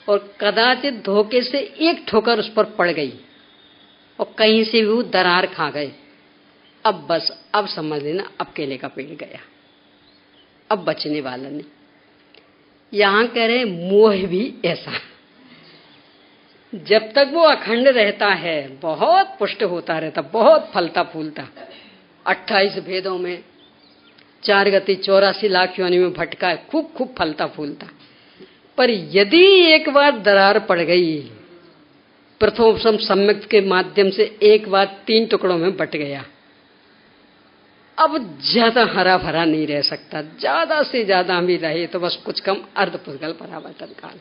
और कदाचित धोखे से एक ठोकर उस पर पड़ गई और कहीं से भी वो दरार खा गए, अब बस अब समझ लेना अब केले का पेड़ गया, अब बचने वाला नहीं। यहां कह रहे मोह भी ऐसा, जब तक वो अखंड रहता है बहुत पुष्ट होता रहता, बहुत फलता फूलता, 28 भेदों में 4 गति 84 लाख योनि में भटका है, खूब खूब फलता फूलता। पर यदि एक बार दरार पड़ गई, प्रथमोपम सम्यक के माध्यम से एक बार 3 टुकड़ों में बट गया, अब ज्यादा हरा भरा नहीं रह सकता, ज्यादा से ज्यादा भी रहे तो बस कुछ कम अर्धपुद्गल परावर्तन काल,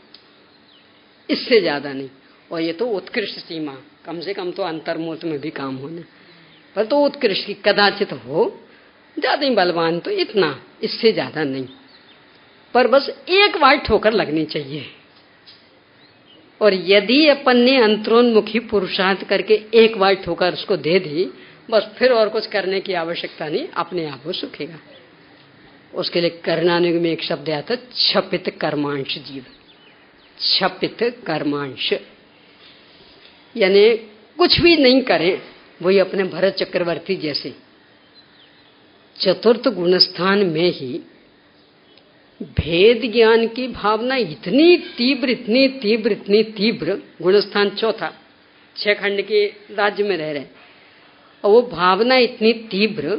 इससे ज्यादा नहीं। और ये तो उत्कृष्ट सीमा, कम से कम तो अंतर्मूर्त में भी काम होना, पर तो उत्कृष्ट की कदाचित हो, ज्यादा ही बलवान तो इतना, इससे ज्यादा नहीं। पर बस एक बार ठोकर लगनी चाहिए। और यदि अपन ने अंतरोन्मुखी पुरुषार्थ करके एक बार ठोकर उसको दे दी, बस फिर और कुछ करने की आवश्यकता नहीं, अपने आप वो सूखेगा। उसके लिए कर्णानुग में एक शब्द आता, क्षपित कर्मांश जीव, क्षपित कर्मांश, यानी कुछ भी नहीं करें, वही अपने भरत चक्रवर्ती जैसे चतुर्थ गुणस्थान में ही भेद ज्ञान की भावना इतनी तीव्र, इतनी तीव्र, इतनी तीव्र, गुणस्थान चौथा, 6 खंड के राज्य में रह रहे, और वो भावना इतनी तीव्र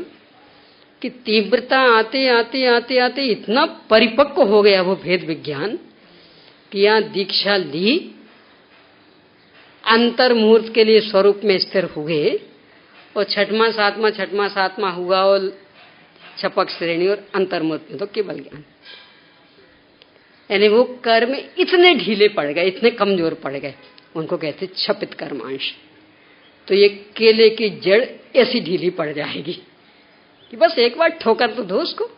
कि तीव्रता आते आते आते आते इतना परिपक्व हो गया वो भेद विज्ञान कि यहाँ दीक्षा ली, अंतर मुहूर्त के लिए स्वरूप में स्थिर हुए, और छठवां सातवां हुआ और छपक श्रेणी और अंतर मुहूर्त में तो केवल ज्ञान। यानी वो कर्म इतने ढीले पड़ गए, इतने कमजोर पड़ गए, उनको कहते क्षपित कर्मांश। तो ये केले की जड़ ऐसी ढीली पड़ जाएगी कि बस एक बार ठोकर तो दो उसको,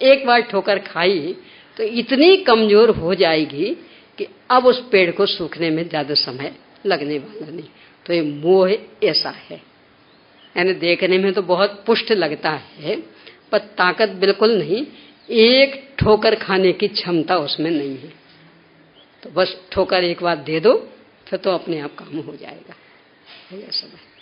एक बार ठोकर खाई तो इतनी कमजोर हो जाएगी कि अब उस पेड़ को सूखने में ज्यादा समय लगने वाला नहीं। तो ये मोह ऐसा है, यानी देखने में तो बहुत पुष्ट लगता है पर ताकत बिल्कुल नहीं, एक ठोकर खाने की क्षमता उसमें नहीं है। तो बस ठोकर एक बार दे दो, फिर तो अपने आप काम हो जाएगा। ये सब है।